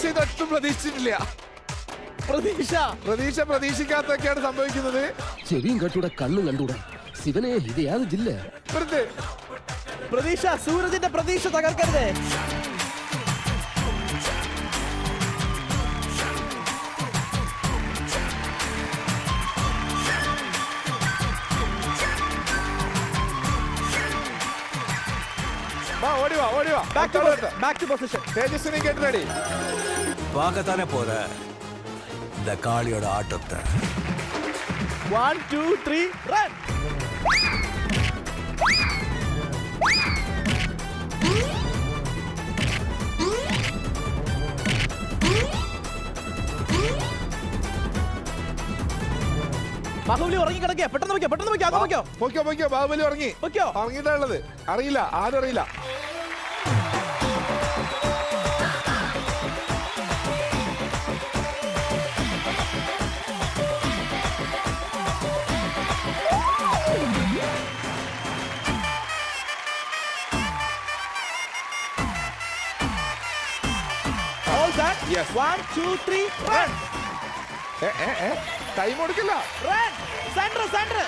[SPEAKER 4] ഇതൊട്ടും പ്രതീക്ഷിച്ചിട്ടില്ല. പ്രതീക്ഷിക്കാത്തൊക്കെയാണ് സംഭവിക്കുന്നത്.
[SPEAKER 8] ചെവിയും കണ്ടൂടെ കണ്ണും കണ്ടൂടെ ശിവനെ, ഇത് യാത് ജില്ല.
[SPEAKER 3] പ്രതീക്ഷ, സൂരജിന്റെ പ്രതീക്ഷ തകർക്കരുതേ.
[SPEAKER 4] ഓടിവാ.
[SPEAKER 3] Back to position.
[SPEAKER 4] Tejaswini get ready.
[SPEAKER 11] பார்க்கத்தானே போற இந்த காளியோட ஆட்டத்தை.
[SPEAKER 3] 1, 2, 3, run! ബാഹുബലി ഉറങ്ങി കിടക്കുക. പെട്ടെന്ന് വെക്കോ.
[SPEAKER 4] ബാഹുബലി ഉറങ്ങിയിട്ടുള്ളത് അറിയില്ല, ആരും അറിയില്ല.
[SPEAKER 3] All set?
[SPEAKER 4] Yes.
[SPEAKER 3] 1, 2, 3, run!
[SPEAKER 4] Time കൊടുക്കില്ല.
[SPEAKER 3] Run! Center!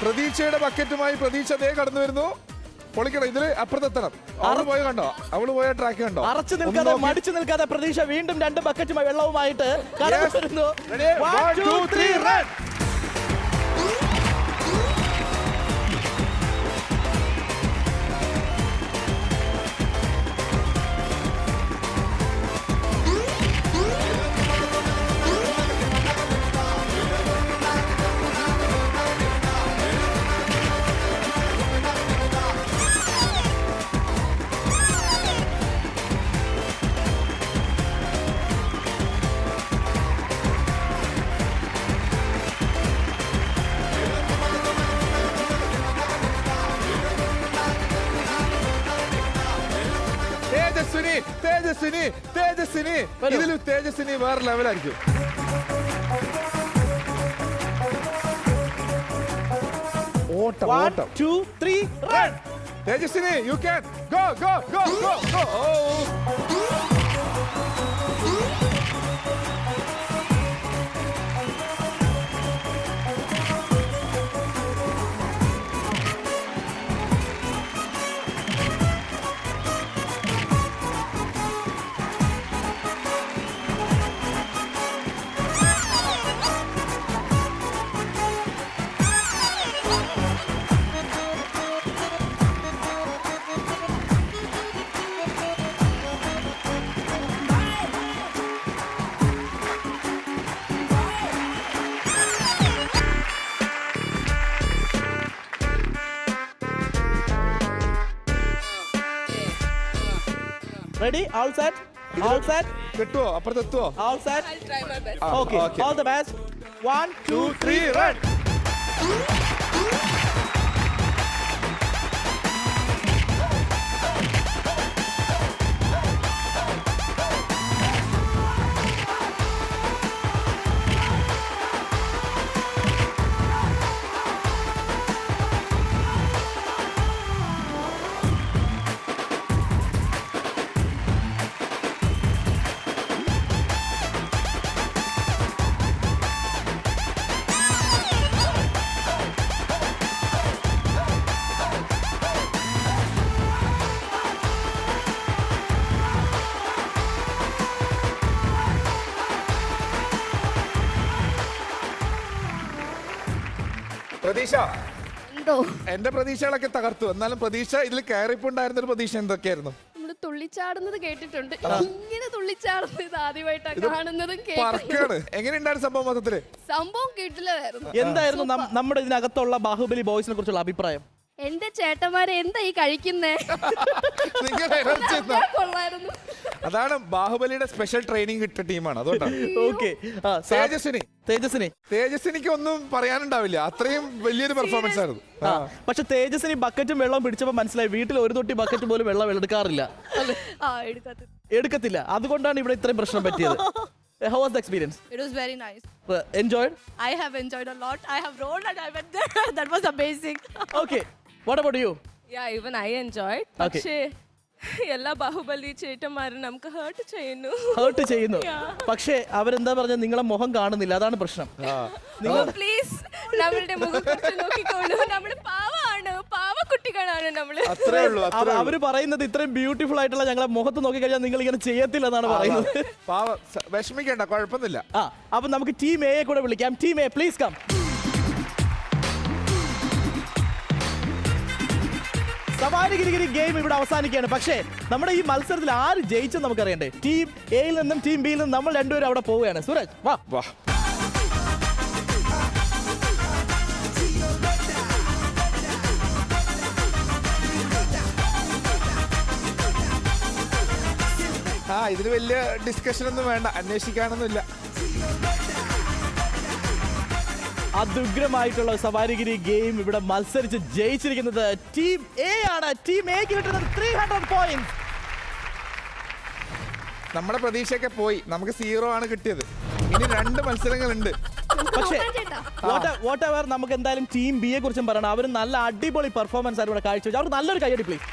[SPEAKER 4] പ്രതീക്ഷയുടെ ബക്കറ്റുമായി പ്രതീക്ഷ ദേ കടന്നു വരുന്നു. പൊളിക്കണം. ഇതില് അപ്പുറത്തെത്തണം. അവള് പോയ ട്രാക്ക് കണ്ടോ?
[SPEAKER 3] അറച്ചു നിൽക്കാതെ, മടിച്ചു നിൽക്കാതെ പ്രതീക്ഷ വീണ്ടും 2 ബക്കറ്റുമായി വെള്ളവുമായിട്ട് കടന്നു വരുന്നു. 1, 2, 3, run!
[SPEAKER 4] തേജസ്വിനി ഇതിലും തേജസ്വിനി വേറെ ലെവലായിരിക്കും. ഓട്ടം.
[SPEAKER 3] 1, 2, 3, run!
[SPEAKER 4] Tejaswini, you can go.
[SPEAKER 3] Ready? All set? All set?
[SPEAKER 4] കിട്ടുവോ? അപ്പുറത്ത് എത്തുവോ?
[SPEAKER 3] All set?
[SPEAKER 7] I'll try my best.
[SPEAKER 3] Okay, all the best. 1 2 3 run.
[SPEAKER 4] Pratheeksha,
[SPEAKER 6] എന്തോ
[SPEAKER 4] എന്റെ പ്രതീക്ഷകളൊക്കെ തകർത്തു. എന്നാലും പ്രതീക്ഷ ഇതിൽ കയറിപ്പുണ്ടായിരുന്ന ഒരു പ്രതീക്ഷ എന്തൊക്കെയായിരുന്നു?
[SPEAKER 6] നമ്മള് തുള്ളിച്ചാടുന്നത് കേട്ടിട്ടുണ്ട്, ഇങ്ങനെ തുള്ളിച്ചാടുന്നത് ഇത് ആദ്യമായിട്ടാണ് കാണുന്നതും
[SPEAKER 4] പറക്കാണ്. എങ്ങനെയുണ്ടായിരുന്നു സംഭവം മൊത്തത്തില്?
[SPEAKER 6] സംഭവം കിട്ടില്ലായിരുന്നു.
[SPEAKER 3] എന്തായിരുന്നു നമ്മുടെ ഇതിനകത്തുള്ള ബാഹുബലി ബോയ്സിനെ കുറിച്ചുള്ള അഭിപ്രായം?
[SPEAKER 6] എന്റെ ചേട്ടന്മാരെ എന്താ ഈ കഴിക്കുന്നേ?
[SPEAKER 4] നിങ്ങൾ energy എന്താ?
[SPEAKER 6] കൊള്ളായിരുന്നു.
[SPEAKER 4] അതാണ് ബാഹുബലിയുടെ സ്പെഷ്യൽ ട്രെയിനിങ് കിട്ടിയ ടീമാണ്. അതുകൊണ്ടാണ്.
[SPEAKER 3] ഓക്കെ.
[SPEAKER 4] തേജസ്വിനിക്ക് ഒന്നും പറയാനുണ്ടാവില്ല, അത്രയും വലിയൊരു പെർഫോമൻസ് ആയിരുന്നു.
[SPEAKER 3] പക്ഷെ തേജസ്വിനി ബക്കറ്റും വെള്ളം പിടിച്ചപ്പോ മനസ്സിലായി വീട്ടിൽ ഒരു തൊട്ടി ബക്കറ്റ് പോലും വെള്ളം എടുക്കാറില്ല. എടുക്കത്തില്ല. അതുകൊണ്ടാണ് ഇവിടെ ഇത്രയും പ്രശ്നം പറ്റിയത്. How was the experience?
[SPEAKER 7] It was very nice.
[SPEAKER 3] Enjoyed?
[SPEAKER 7] I have enjoyed a lot. I have rolled and I went there. That was amazing.
[SPEAKER 3] Okay. What about you?
[SPEAKER 7] Yeah, even I enjoyed.
[SPEAKER 3] Okay.
[SPEAKER 7] പക്ഷേ എല്ലാ ബാഹുബലി ചേട്ടന്മാരും നമുക്ക് heart
[SPEAKER 3] ചെയ്യുന്നു. പക്ഷേ അവരെന്താ പറഞ്ഞ നിങ്ങളെ മുഖം കാണുന്നില്ല, അതാണ് പ്രശ്നം.
[SPEAKER 7] പ്ലീസ് നമ്മളുടെ മുഖം കുറച്ച് നോക്കിക്കോളൂ. നമ്മള് പാവാണ്, പാവക്കുട്ടികളാണ് നമ്മള്.
[SPEAKER 3] അവര് പറയുന്നത് ഇത്രയും ബ്യൂട്ടിഫുൾ ആയിട്ടുള്ള ഞങ്ങളെ മുഖത്ത് നോക്കി കഴിഞ്ഞാൽ നിങ്ങൾ ഇങ്ങനെ ചെയ്യത്തില്ല എന്നാണ് പറയുന്നത്.
[SPEAKER 4] വിഷമിക്കേണ്ട, കുഴപ്പമൊന്നുമില്ല.
[SPEAKER 3] അപ്പൊ നമുക്ക് ടീം എ കൂടെ വിളിക്കാം. Team A please come. Savarigiri game ഇവിടെ അവസാനിക്കുകയാണ്. പക്ഷേ നമ്മുടെ ഈ മത്സരത്തിൽ ആര് ജയിച്ചെന്ന് നമുക്കറിയണ്ടേ? ടീം എയിൽ നിന്നും ടീം ബിയിൽ നിന്നും നമ്മൾ രണ്ടുപേരും അവിടെ പോവുകയാണ്. സൂരജ് വാ.
[SPEAKER 4] ഇതിന് വലിയ ഡിസ്കഷൻ ഒന്നും വേണ്ട, അന്വേഷിക്കാനൊന്നുമില്ല.
[SPEAKER 3] അതുഗ്രമായിട്ടുള്ള സവാരിഗിരി ഗെയിം ഇവിടെ മത്സരിച്ച് ജയിച്ചിരിക്കുന്നത് ടീം എ ആണ്. ടീം എക്ക് കിട്ടുന്നത് 300 പോയിന്റ്സ്.
[SPEAKER 4] നമ്മുടെ പ്രതീക്ഷയൊക്കെ പോയി, നമുക്ക് 0 ആണ് കിട്ടിയത്. ഇനി 2 മത്സരങ്ങളുണ്ട്.
[SPEAKER 3] പക്ഷേ വാട്ട് എവർ, നമുക്ക് എന്തായാലും ടീം ബിയെ കുറിച്ചും പറയണം. അവർ നല്ല അടിപൊളി പെർഫോമൻസ് ആയിരുന്നു ഇവിടെ കാഴ്ചവെച്ചു. അവർക്ക് നല്ലൊരു കയ്യടി പ്ലീസ്.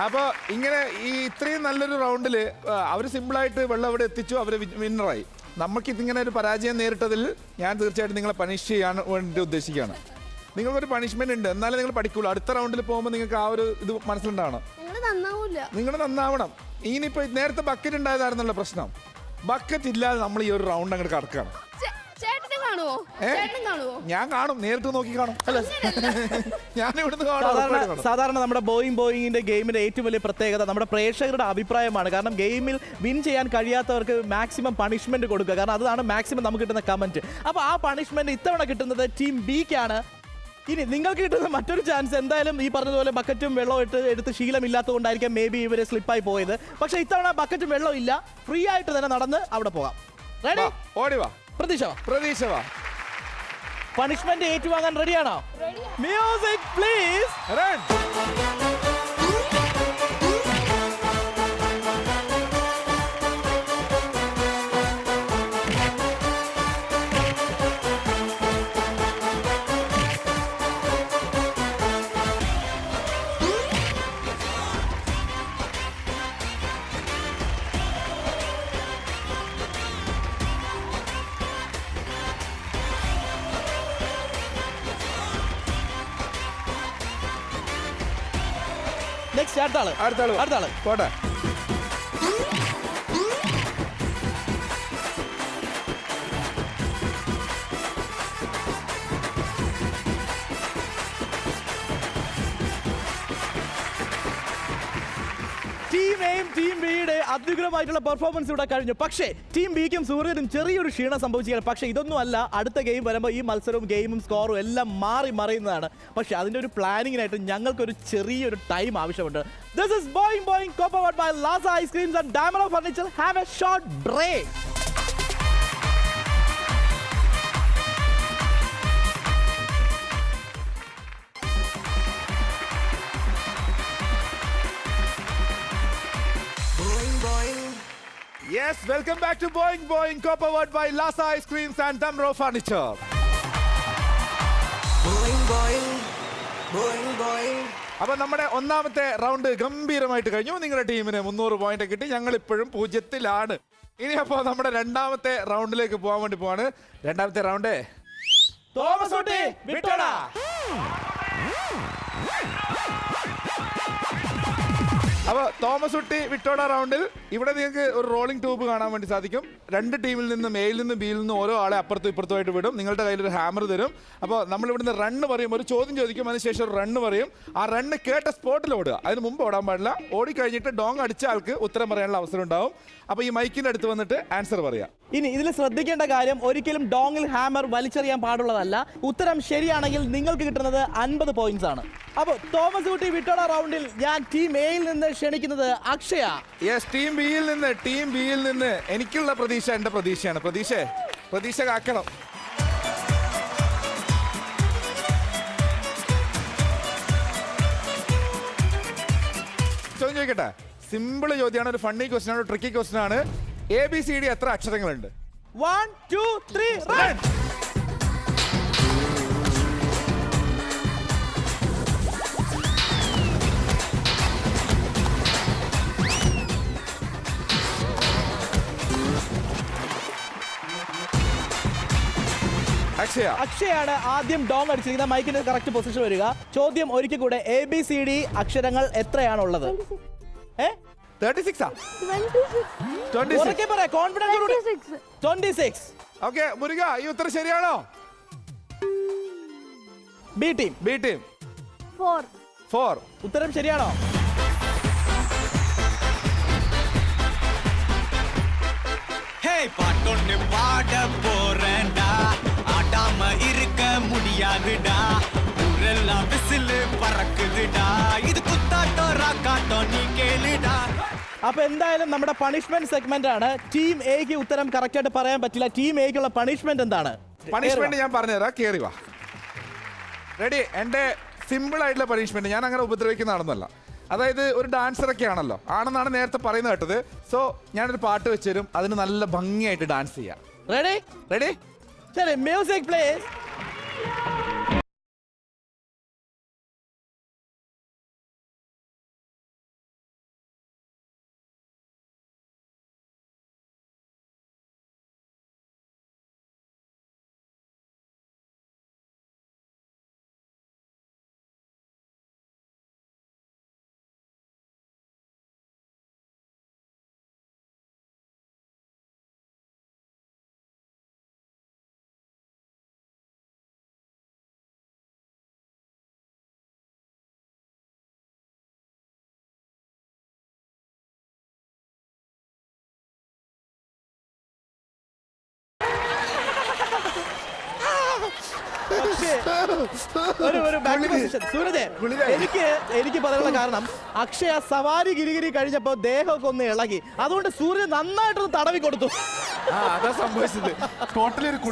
[SPEAKER 4] അപ്പോൾ ഇങ്ങനെ ഈ ഇത്രയും നല്ലൊരു റൗണ്ടിൽ അവർ സിമ്പിളായിട്ട് വെള്ളം അവിടെ എത്തിച്ചു, അവർ വിന്നറായി. നമുക്കിതിങ്ങനെ ഒരു പരാജയം നേരിട്ടതിൽ ഞാൻ തീർച്ചയായിട്ടും നിങ്ങളെ പണിഷ് ചെയ്യാൻ വേണ്ടി ഉദ്ദേശിക്കുകയാണ്. നിങ്ങൾക്കൊരു പണിഷ്മെന്റ് ഉണ്ട്, എന്നാലും നിങ്ങൾ പഠിക്കുള്ളൂ. അടുത്ത റൗണ്ടിൽ പോകുമ്പോൾ നിങ്ങൾക്ക് ആ ഒരു ഇത് മനസ്സിലുണ്ടാവണം. നിങ്ങൾ നന്നാവണം. ഇനിയിപ്പോൾ നേരത്തെ ബക്കറ്റ് ഉണ്ടായതായിരുന്നല്ലോ പ്രശ്നം. ബക്കറ്റ് ഇല്ലാതെ നമ്മൾ ഈ ഒരു റൗണ്ട് അങ്ങോട്ട് കടക്കുകയാണ്. ഞാൻ കാണും, നേരിട്ട് നോക്കി കാണും. അല്ല, ഞാൻ ഇവിടുന്ന് കാണും.
[SPEAKER 3] സാധാരണ നമ്മുടെ ബോയിങ്ങിന്റെ ഗെയിമിന്റെ ഏറ്റവും വലിയ പ്രത്യേകത നമ്മുടെ പ്രേക്ഷകരുടെ അഭിപ്രായമാണ്. കാരണം ഗെയിമിൽ വിൻ ചെയ്യാൻ കഴിയാത്തവർക്ക് മാക്സിമം പണിഷ്മെന്റ് കൊടുക്കുക. കാരണം അതാണ് മാക്സിമം നമുക്ക് കിട്ടുന്ന കമന്റ്. അപ്പൊ ആ പണിഷ്മെന്റ് ഇത്തവണ കിട്ടുന്നത് ടീം ബിക്കാണ്. ഇനി നിങ്ങൾക്ക് കിട്ടുന്ന മറ്റൊരു ചാൻസ്, എന്തായാലും ഈ പറഞ്ഞതുപോലെ ബക്കറ്റും വെള്ളവും എടുത്ത് ശീലമില്ലാത്തതുകൊണ്ടായിരിക്കാം മേ ബി ഇവരെ സ്ലിപ്പായി പോയത്. പക്ഷെ ഇത്തവണ ബക്കറ്റും വെള്ളവും ഇല്ല, ഫ്രീ ആയിട്ട് തന്നെ നടന്ന് അവിടെ പോകാം. റെഡി?
[SPEAKER 4] ഓടിവാ.
[SPEAKER 3] പ്രതീക്ഷ വാ. പണിഷ്മെന്റ് ഏറ്റുവാങ്ങാൻ റെഡിയാണോ? Music please.
[SPEAKER 4] റൺ.
[SPEAKER 3] നെക്സ്റ്റ് അടുത്ത ആള്
[SPEAKER 4] പോട്ടെ.
[SPEAKER 3] ടീം എയും ടീം ബിയുടെ അത്യുഗ്രമായിട്ടുള്ള പെർഫോമൻസ് ഇവിടെ കഴിഞ്ഞു. പക്ഷേ ടീം ബിക്കും സൂര്യനും ചെറിയൊരു ക്ഷീണം സംഭവിച്ചിരിക്കുകയാണ്. പക്ഷേ ഇതൊന്നും അല്ല, അടുത്ത ഗെയിം വരുമ്പോൾ ഈ മത്സരവും ഗെയിമും സ്കോറും എല്ലാം മാറി മറിയുന്നതാണ്. പക്ഷേ അതിന്റെ ഒരു പ്ലാനിങ്ങിനായിട്ട് ഞങ്ങൾക്കൊരു ചെറിയൊരു ടൈം ആവശ്യമുണ്ട്. This is Boing Boing co-powered by Lasa Ice Creams and Damro Furniture. Have a short break.
[SPEAKER 2] Boing, boing.
[SPEAKER 4] Yes, welcome back to Boing Boing, co-powered by Lasa Ice Creams and Damro Furniture.
[SPEAKER 2] Boing, boing. Boing, boing.
[SPEAKER 4] അപ്പൊ നമ്മുടെ ഒന്നാമത്തെ round ഗംഭീരമായിട്ട് കഴിഞ്ഞു. നിങ്ങളുടെ ടീമിന് 300 point കിട്ടി. ഞങ്ങൾ ഇപ്പോഴും 0-ലാണ്. ഇനി അപ്പോ നമ്മുടെ രണ്ടാമത്തെ റൗണ്ടിലേക്ക് പോകാൻ വേണ്ടി പോവാണ്. രണ്ടാമത്തെ റൗണ്ട് തോമസ് കുട്ടി വിട്ടോടാ. അപ്പൊ തോമസ് കുട്ടി വിട്ടോട റൗണ്ടിൽ ഇവിടെ നിങ്ങൾക്ക് ഒരു റോളിംഗ് ട്യൂബ് കാണാൻ വേണ്ടി സാധിക്കും. രണ്ട് ടീമിൽ നിന്നും എയിൽ നിന്നും ബിയിൽ നിന്നും ഓരോ ആളെ അപ്പുറത്തും ഇപ്പുറത്തുമായിട്ട് വിടും. നിങ്ങളുടെ കയ്യിൽ ഒരു ഹാമർ തരും. അപ്പോൾ നമ്മൾ ഇവിടുന്ന് റണ്ണ് പറയും, ഒരു ചോദ്യം ചോദിക്കും, അതിനുശേഷം ഒരു റണ്ണ് പറയും. ആ റണ്ണ് കേട്ട സ്പോട്ടിൽ ഓടുക, അതിന് മുമ്പ് ഓടാൻ പാടില്ല. ഓടിക്കഴിഞ്ഞിട്ട് ഡോങ് അടിച്ച ആൾക്ക് ഉത്തരം പറയാനുള്ള അവസരം ഉണ്ടാവും. അപ്പോൾ ഈ മൈക്കിൻ്റെ അടുത്ത് വന്നിട്ട് ആൻസർ പറയാം.
[SPEAKER 3] ഇനി ഇതിൽ ശ്രദ്ധിക്കേണ്ട കാര്യം, ഒരിക്കലും ഡോങ്ങിൽ ഹാമർ വലിച്ചെറിയാൻ പാടുള്ളതല്ല. ഉത്തരം ശരിയാണെങ്കിൽ നിങ്ങൾക്ക് കിട്ടുന്നത് 50 പോയിന്റ്സ് ആണ്. അപ്പോൾ തോമസ് കുട്ടി വിട്ടോട റൗണ്ടിൽ ഞാൻ ടീം എയിൽ നിന്ന് ക്ഷണിക്കുന്നത് അക്ഷയ.
[SPEAKER 4] യെസ്, ടീം ബിയിൽ നിന്ന് എനിക്കുള്ള പ്രതീക്ഷ എൻ്റെ പ്രതീക്ഷയാണ്. പ്രതീക്ഷ കാക്കണം. ചോദ്യം ചോദിക്കട്ടെ? സിമ്പിൾ ചോദ്യമാണ്, ഒരു ഫണ്ണി ക്വസ്റ്റൻ ആണ്, ട്രിക്കി ക്വസ്റ്റൻ ആണ്. ABCD എത്ര അക്ഷരങ്ങളുണ്ട്?
[SPEAKER 3] 1 2 3 റൺ. അക്ഷയാണ് ആദ്യം ഡോങ് അടിച്ചിരിക്കുന്നത്. മൈക്കിന്റെ കറക്റ്റ് പൊസിഷൻ വരിക. ചോദ്യം ഒരിക്കൽ കൂടെ, ABCD അക്ഷരങ്ങൾ എത്രയാണുള്ളത്? 26.
[SPEAKER 4] ഓക്കെ മുരുക, ഈ ഉത്തരം ശരിയാണോ?
[SPEAKER 3] B team
[SPEAKER 6] 4.
[SPEAKER 3] ഉത്തരം ശരിയാണോ?
[SPEAKER 11] பாட்டொன்னு பாட போறேன்டா, ஆடாம இருக்க முடியாதுடா, ஊரெல்லாம் விசிலு பறக்குதுடா, இது குத்தாட்டம் ராக்காட்டம் நீ கேளுடா.
[SPEAKER 3] അപ്പൊ എന്തായാലും നമ്മുടെ പണിഷ്മെന്റ് സെഗ്മെന്റ് ആണ്. ടീം എക്ക് ഉത്തരം കറക്റ്റ് ആയിട്ട് പറയാൻ പറ്റില്ല. ടീം എക്കുള്ള പണിഷ്മെന്റ് എന്താണ്?
[SPEAKER 4] പണിഷ്മെന്റ് ഞാൻ പറഞ്ഞുതരാം, കേറി വാ. റെഡി? എൻ്റെ സിമ്പിൾ ആയിട്ടുള്ള പണിഷ്മെന്റ്, ഞാൻ അങ്ങനെ ഉപദ്രവിക്കുന്നതാണെന്നല്ല. അതായത് ഒരു ഡാൻസറൊക്കെ ആണെന്നാണ് നേരത്തെ പറയുന്നത് കേട്ടത്. സോ ഞാനൊരു പാട്ട് വെച്ചുതരും, അതിന് നല്ല ഭംഗിയായിട്ട് ഡാൻസ് ചെയ്യാം. റെഡി?
[SPEAKER 3] ശരി, മ്യൂസിക് പ്ലീസ്. സൂരജ്, എനിക്ക് പറയാനുള്ള കാരണം, അക്ഷയ സവാരി ഗിരിഗിരി കഴിഞ്ഞപ്പോ ദേഹമൊക്കെ ഒന്ന് ഇളകി. അതുകൊണ്ട് സൂര്യ നന്നായിട്ടൊന്ന് തടവി കൊടുത്തു.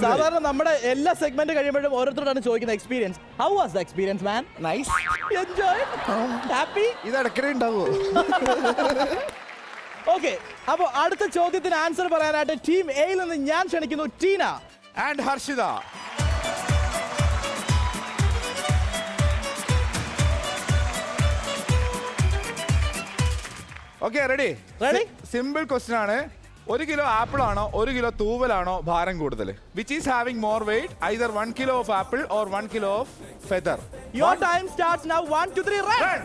[SPEAKER 3] സാധാരണ നമ്മുടെ എല്ലാ സെഗ്മെന്റ് കഴിയുമ്പോഴും ഓരോരുത്തരോടാണ് ചോദിക്കുന്ന experience. How was the experience man?
[SPEAKER 4] Nice,
[SPEAKER 3] enjoy, happy.
[SPEAKER 4] ഇത് ഇടയ്ക്കിടെ ഉണ്ടാവോ?
[SPEAKER 3] ഓക്കെ, അപ്പൊ അടുത്ത ചോദ്യത്തിന് ആൻസർ പറയാനായിട്ട് ടീം എയിൽ നിന്ന് ഞാൻ ക്ഷണിക്കുന്നു Tina
[SPEAKER 4] and Harshitha. Okay, ready? Simple question ആണ്. 1 കിലോ ആപ്പിൾ ആണോ 1 കിലോ തൂവലാണോ ഭാരം കൂടുതൽ? Which is having more wait, either 1 kilo of apple or 1 kilo of feather?
[SPEAKER 3] Your time starts now. 1 2 3 run.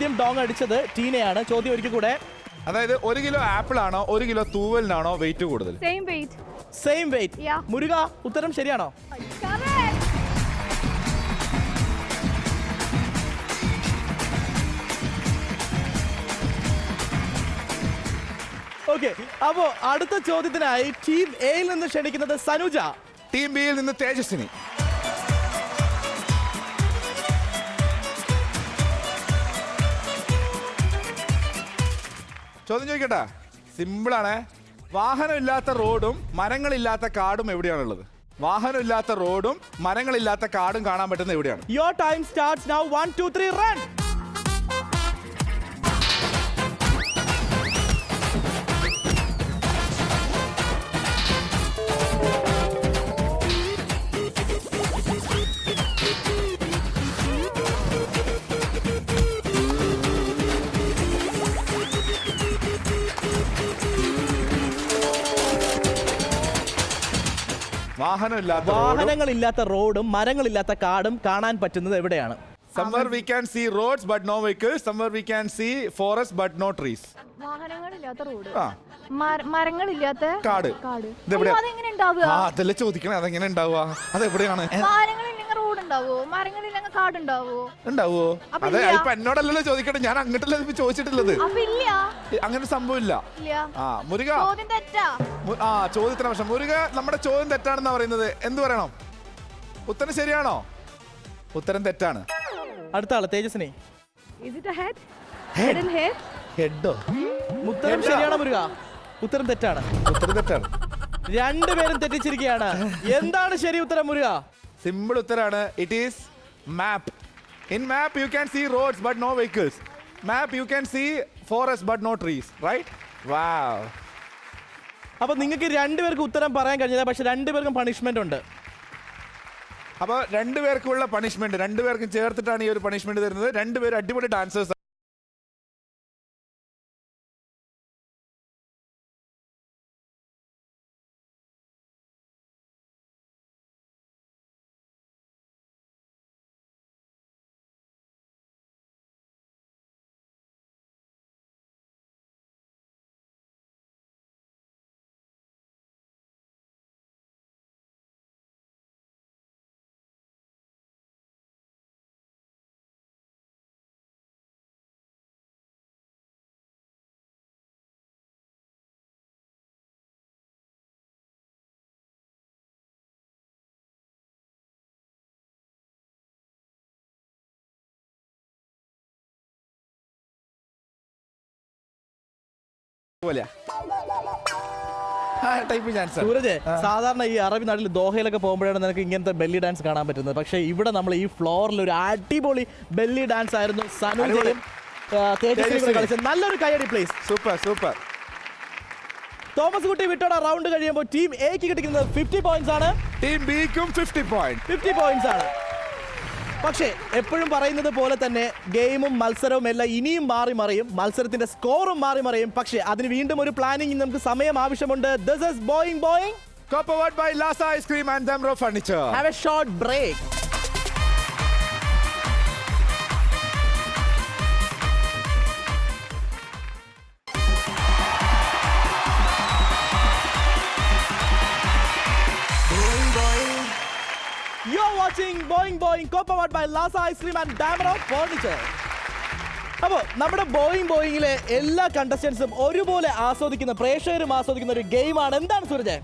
[SPEAKER 3] ആദ്യം ഡോങ് അടിച്ചത് ടീനയാണ്. ചോദ്യം ഒരിക്കൽ കൂടെ.
[SPEAKER 4] അതായത് 1 കിലോ ആപ്പിൾ ആണോ 1 കിലോ തൂവലിനാണോ വെയിറ്റ് കൂടുതൽ?
[SPEAKER 3] Same weight. മുരുക ഉത്തരം ശരിയാണോ? ഓക്കെ, അപ്പോ അടുത്ത ചോദ്യത്തിനായി ടീം എയിൽ നിന്ന് ക്ഷണിക്കുന്നത് സനുജ,
[SPEAKER 4] ടീം ബിയിൽ നിന്ന് തേജസ്വിനി. ചോദ്യം ചോദിക്കട്ടെ, സിമ്പിളാണ്. വാഹനമില്ലാത്ത റോഡും മരങ്ങളില്ലാത്ത കാടും എവിടെയാണുള്ളത്? വാഹനമില്ലാത്ത റോഡും മരങ്ങളില്ലാത്ത കാടും കാണാൻ പറ്റുന്ന എവിടെയാണ്?
[SPEAKER 3] Your time starts now. 1 2 3 run. വാഹനങ്ങളില്ലാത്ത റോഡും മരങ്ങളില്ലാത്ത കാടും കാണാൻ പറ്റുന്നത് എവിടെയാണ്?
[SPEAKER 4] Somewhere we can see roads but no vehicles. Somewhere we can see forests but no trees.
[SPEAKER 10] വാഹനങ്ങളില്ലാത്ത റോഡ്,
[SPEAKER 4] ആ,
[SPEAKER 10] മരങ്ങളില്ലാത്ത
[SPEAKER 4] കാട്.
[SPEAKER 10] കാട്.
[SPEAKER 4] ഇതെവിടെയാ?
[SPEAKER 10] അതെങ്ങനെ ഉണ്ടാവുക?
[SPEAKER 4] ആ, അതല്ലേ ചോദിക്കണേ, അതെങ്ങനെ ഉണ്ടാവുക? അതെവിടെയാണ്
[SPEAKER 10] മരങ്ങളില്ലെങ്കിൽ റോഡ് ഉണ്ടാവോ? മരങ്ങളില്ലെങ്കിൽ കാടുണ്ടാവോ?
[SPEAKER 4] ഉണ്ടാവോ?
[SPEAKER 10] അപ്പൊ
[SPEAKER 4] അതെ,
[SPEAKER 10] ഇല്ല.
[SPEAKER 4] ഇപ്പൊ എന്നോടല്ലല്ലോ ചോദിക്കട്ടെ, ഞാൻ അങ്ങോട്ടല്ലേ ഇപ്പൊ ചോദിച്ചിട്ടുള്ളത്.
[SPEAKER 10] അപ്പൊ ഇല്ല.
[SPEAKER 4] അങ്ങനെ സംഭവമില്ല.
[SPEAKER 10] ഇല്ല.
[SPEAKER 4] ആ, മുരുക.
[SPEAKER 10] ചോദ്യം തെറ്റാ.
[SPEAKER 4] ആ, ചോദ്യത്തിന് പ്രശ്നം. മുരുക, നമ്മുടെ ചോദ്യം തെറ്റാണെന്നാ പറയുന്നത്. എന്ത് പറയണം? ഉത്തരം ശരിയാണോ? ഉത്തരം തെറ്റാണ്.
[SPEAKER 3] അടുത്ത ആള് തേജസ്വിനി.
[SPEAKER 4] ഹെഡോ?
[SPEAKER 3] ഉത്തരം ശരിയാണോ മുരുക? ഉത്തരം തെറ്റാണ്.
[SPEAKER 4] ഉത്തരം തെറ്റാണ്.
[SPEAKER 3] രണ്ടുപേരും തെറ്റിച്ചിരിക്കുകയാണ്. എന്താണ് ശരി ഉത്തരം മുരുക?
[SPEAKER 4] സിമ്പിൾ ഉത്തരാണ്. It is map. In map you can see roads but no vehicles. Map you can see forest but no trees. Right? Wow.
[SPEAKER 3] അപ്പൊ നിങ്ങൾക്ക് രണ്ടുപേർക്ക് ഉത്തരം പറയാൻ കഴിഞ്ഞില്ല, പക്ഷെ രണ്ടുപേർക്കും പണിഷ്മെന്റ് ഉണ്ട്.
[SPEAKER 4] അപ്പോൾ രണ്ടുപേർക്കുള്ള പണിഷ്മെന്റ്, രണ്ടുപേർക്കും ചേർത്തിട്ടാണ് ഈ ഒരു പണിഷ്മെന്റ് തരുന്നത്. രണ്ടുപേരും അടിപൊളി ഡാൻസേഴ്സ്.
[SPEAKER 3] സൂരജ്, സാധാരണ ഈ അറബി നാട്ടിൽ ദോഹയിലൊക്കെ പോകുമ്പോഴാണ് നിനക്ക് ഇങ്ങനത്തെ ബെല്ലി ഡാൻസ് കാണാൻ പറ്റുന്നത്. പക്ഷെ ഇവിടെ നമ്മൾ ഈ ഫ്ലോറിൽ ഒരു അടിപൊളി ബെല്ലി ഡാൻസ് ആയിരുന്നു സനുജയും തേജസ്വിനിയും കളിച്ചത്. നല്ലൊരു കൈയടി പ്ലീസ്.
[SPEAKER 4] Super super.
[SPEAKER 3] തോമസ് കുട്ടി വിട്ടോട റൗണ്ട് കഴിയുമ്പോൾ ടീം എക്ക് കിട്ടുന്നത് 50 പോയിന്റ്സ് ആണ്,
[SPEAKER 4] ടീം ബിക്കും 50
[SPEAKER 3] പോയിന്റ്സ് ആണ്. പക്ഷേ എപ്പോഴും പറയുന്നത് പോലെ തന്നെ ഗെയിമും മത്സരവും എല്ലാം ഇനിയും മാറി മറിയും, മത്സരത്തിന്റെ സ്കോറും മാറി മറിയും. പക്ഷേ അതിന് വീണ്ടും ഒരു പ്ലാനിങ് നമുക്ക് സമയം ആവശ്യമുണ്ട്. This is Boing Boing,
[SPEAKER 4] co-powered by Lasa Ice Cream and Damro Furniture.
[SPEAKER 3] Have a short break. You're watching Boing Boing, co-powered by Lasa Ice Cream and Damro Furniture. അപ്പോൾ നമ്മുടെ ബോയിങ് ബോയിങ്ങിലെ എല്ലാ കണ്ടസ്റ്റൻസും ഒരുപോലെ ആസ്വദിക്കുന്ന, പ്രേക്ഷകരും ആസ്വദിക്കുന്ന ഒരു ഗെയിമാണ്. എന്താണ് സൂരജ്?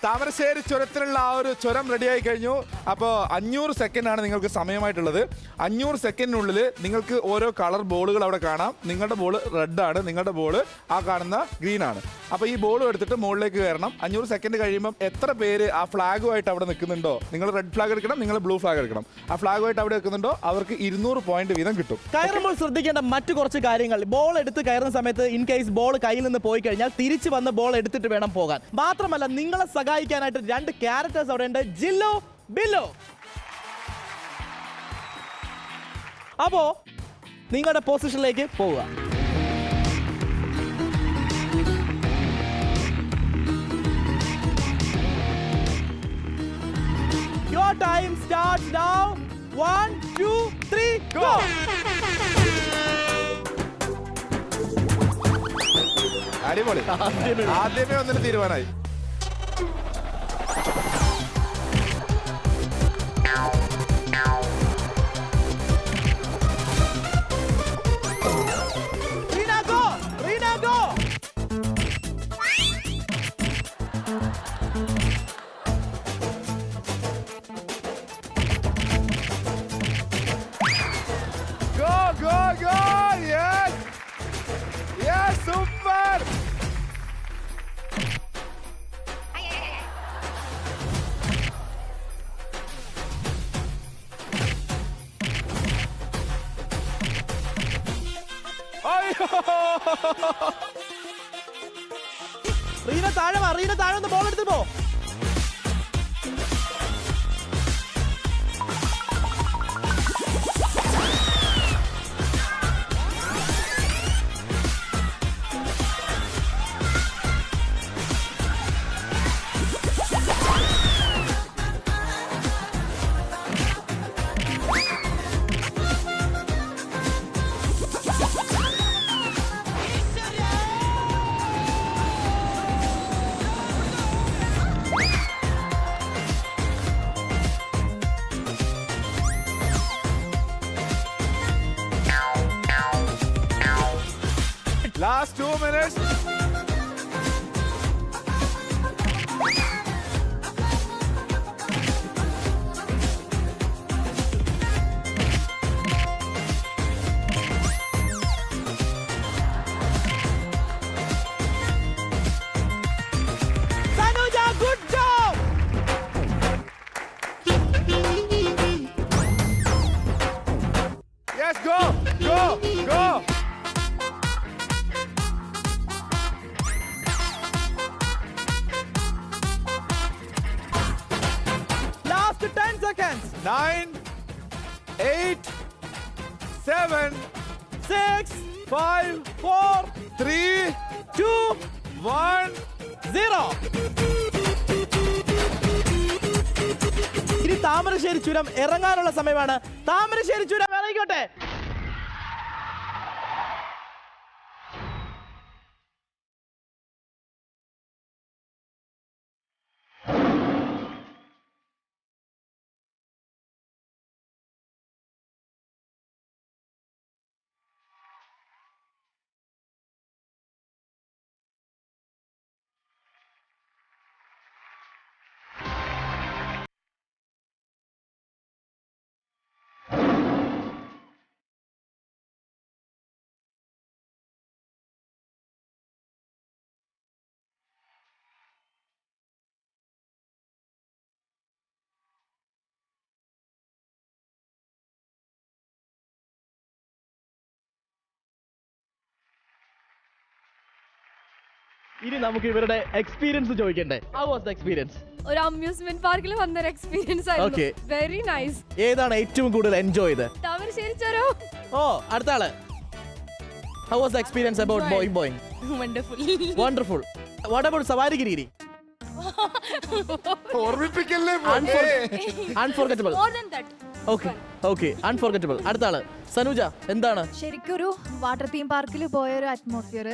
[SPEAKER 4] താമരശ്ശേരി ചുരത്തിലുള്ള ആ ഒരു ചുരം റെഡിയായി കഴിഞ്ഞു. അപ്പോൾ 500 സെക്കൻഡാണ് നിങ്ങൾക്ക് സമയമായിട്ടുള്ളത്. 500 സെക്കൻഡിനുള്ളിൽ നിങ്ങൾക്ക് ഓരോ കളർ ബോളുകൾ അവിടെ കാണാം. നിങ്ങളുടെ ബോൾ റെഡാണ്, നിങ്ങളുടെ ബോൾ ആ കാണുന്ന ഗ്രീൻ ആണ്. അപ്പോൾ ഈ ബോൾ എടുത്തിട്ട് മുകളിലേക്ക് കയറണം. 500 സെക്കൻഡ് കഴിയുമ്പം എത്ര പേര് ആ ഫ്ലാഗുമായിട്ട് അവിടെ നിൽക്കുന്നുണ്ടോ, നിങ്ങൾ റെഡ് ഫ്ലാഗ് എടുക്കണം, നിങ്ങൾ ബ്ലൂ ഫ്ലാഗ് എടുക്കണം. ആ ഫ്ലാഗുമായിട്ട് അവിടെ നിൽക്കുന്നുണ്ടോ അവർക്ക് 200 പോയിന്റ് വീതം കിട്ടും.
[SPEAKER 3] കയറുമ്പോൾ ശ്രദ്ധിക്കേണ്ട മറ്റു കുറച്ച് കാര്യങ്ങൾ. ബോൾ എടുത്ത് കയറുന്ന സമയത്ത് ഇൻ കേസ് ബോൾ കയ്യിൽ നിന്ന് പോയി കഴിഞ്ഞാൽ തിരിച്ചു വന്ന് ബോൾ എടുത്തിട്ട് വേണം പോകാൻ. മാത്രമല്ല നിങ്ങളെ സഹായിക്കാനായിട്ട് 2 ക്യാരക്ടേഴ്സ് അവിടെ ഉണ്ട്, ജില്ലോ, ബില്ലോ. അപ്പോ നിങ്ങളുടെ പൊസിഷനിലേക്ക് പോവുക. Your time starts now. 1 2 3 go.
[SPEAKER 4] അടിപൊളി. ആദ്യമേ ഒന്നിന് തീരുമാനമായി.
[SPEAKER 3] Rina, go! Rina, go!
[SPEAKER 4] Go, go, go! Yes! Yes, super!
[SPEAKER 3] Reena താഴെ വാ, റീന താഴെ ഒന്ന് ബോൾ എടുത്ത് പോ.
[SPEAKER 4] Last 2 minutes.
[SPEAKER 3] Sanuja, good job!
[SPEAKER 4] Yes, go, go, go.
[SPEAKER 3] Last 10 seconds.
[SPEAKER 4] 9, 8, 7,
[SPEAKER 3] 6,
[SPEAKER 4] 5,
[SPEAKER 3] 4,
[SPEAKER 4] 3,
[SPEAKER 3] 2,
[SPEAKER 4] 1.
[SPEAKER 3] 0. ഇനി താമരശ്ശേരി ചുരം ഇറങ്ങാനുള്ള സമയമാണ്. താമരശ്ശേരി ചുരം ഇറങ്ങിക്കോട്ടെ. ഇനി നമുക്ക് ഇവരുടെ എക്സ്പീരിയൻസ് ചോദിക്കണ്ടേ? How was the experience?
[SPEAKER 5] ഒരു അമ്യൂസ്മെന്റ് പാർക്കിൽ വന്നൊരു എക്സ്പീരിയൻസ്
[SPEAKER 3] Okay.
[SPEAKER 5] ആയിരുന്നു. Very nice.
[SPEAKER 3] ഏതാണ് ഏറ്റവും കൂടുതൽ എൻജോയ് ചെയ്ത്?
[SPEAKER 5] താമരശ്ശേരി ചുരം.
[SPEAKER 3] ഓ, അടുത്ത ആള്. How was the experience about boing?
[SPEAKER 7] Wonderful.
[SPEAKER 3] Wonderful. What about സവാരിഗിരി?
[SPEAKER 4] ഓർമ്മിപ്പിക്കല്ലേ
[SPEAKER 3] Unforgettable.
[SPEAKER 5] More than that.
[SPEAKER 3] Okay. Unforgettable. അടുത്ത ആള്. സനുജ, എന്താണ്?
[SPEAKER 10] ശരിക്കൊരു വാട്ടർ തീം പാർക്കിൽ പോയൊരു അറ്റ്മോസ്ഫിയർ.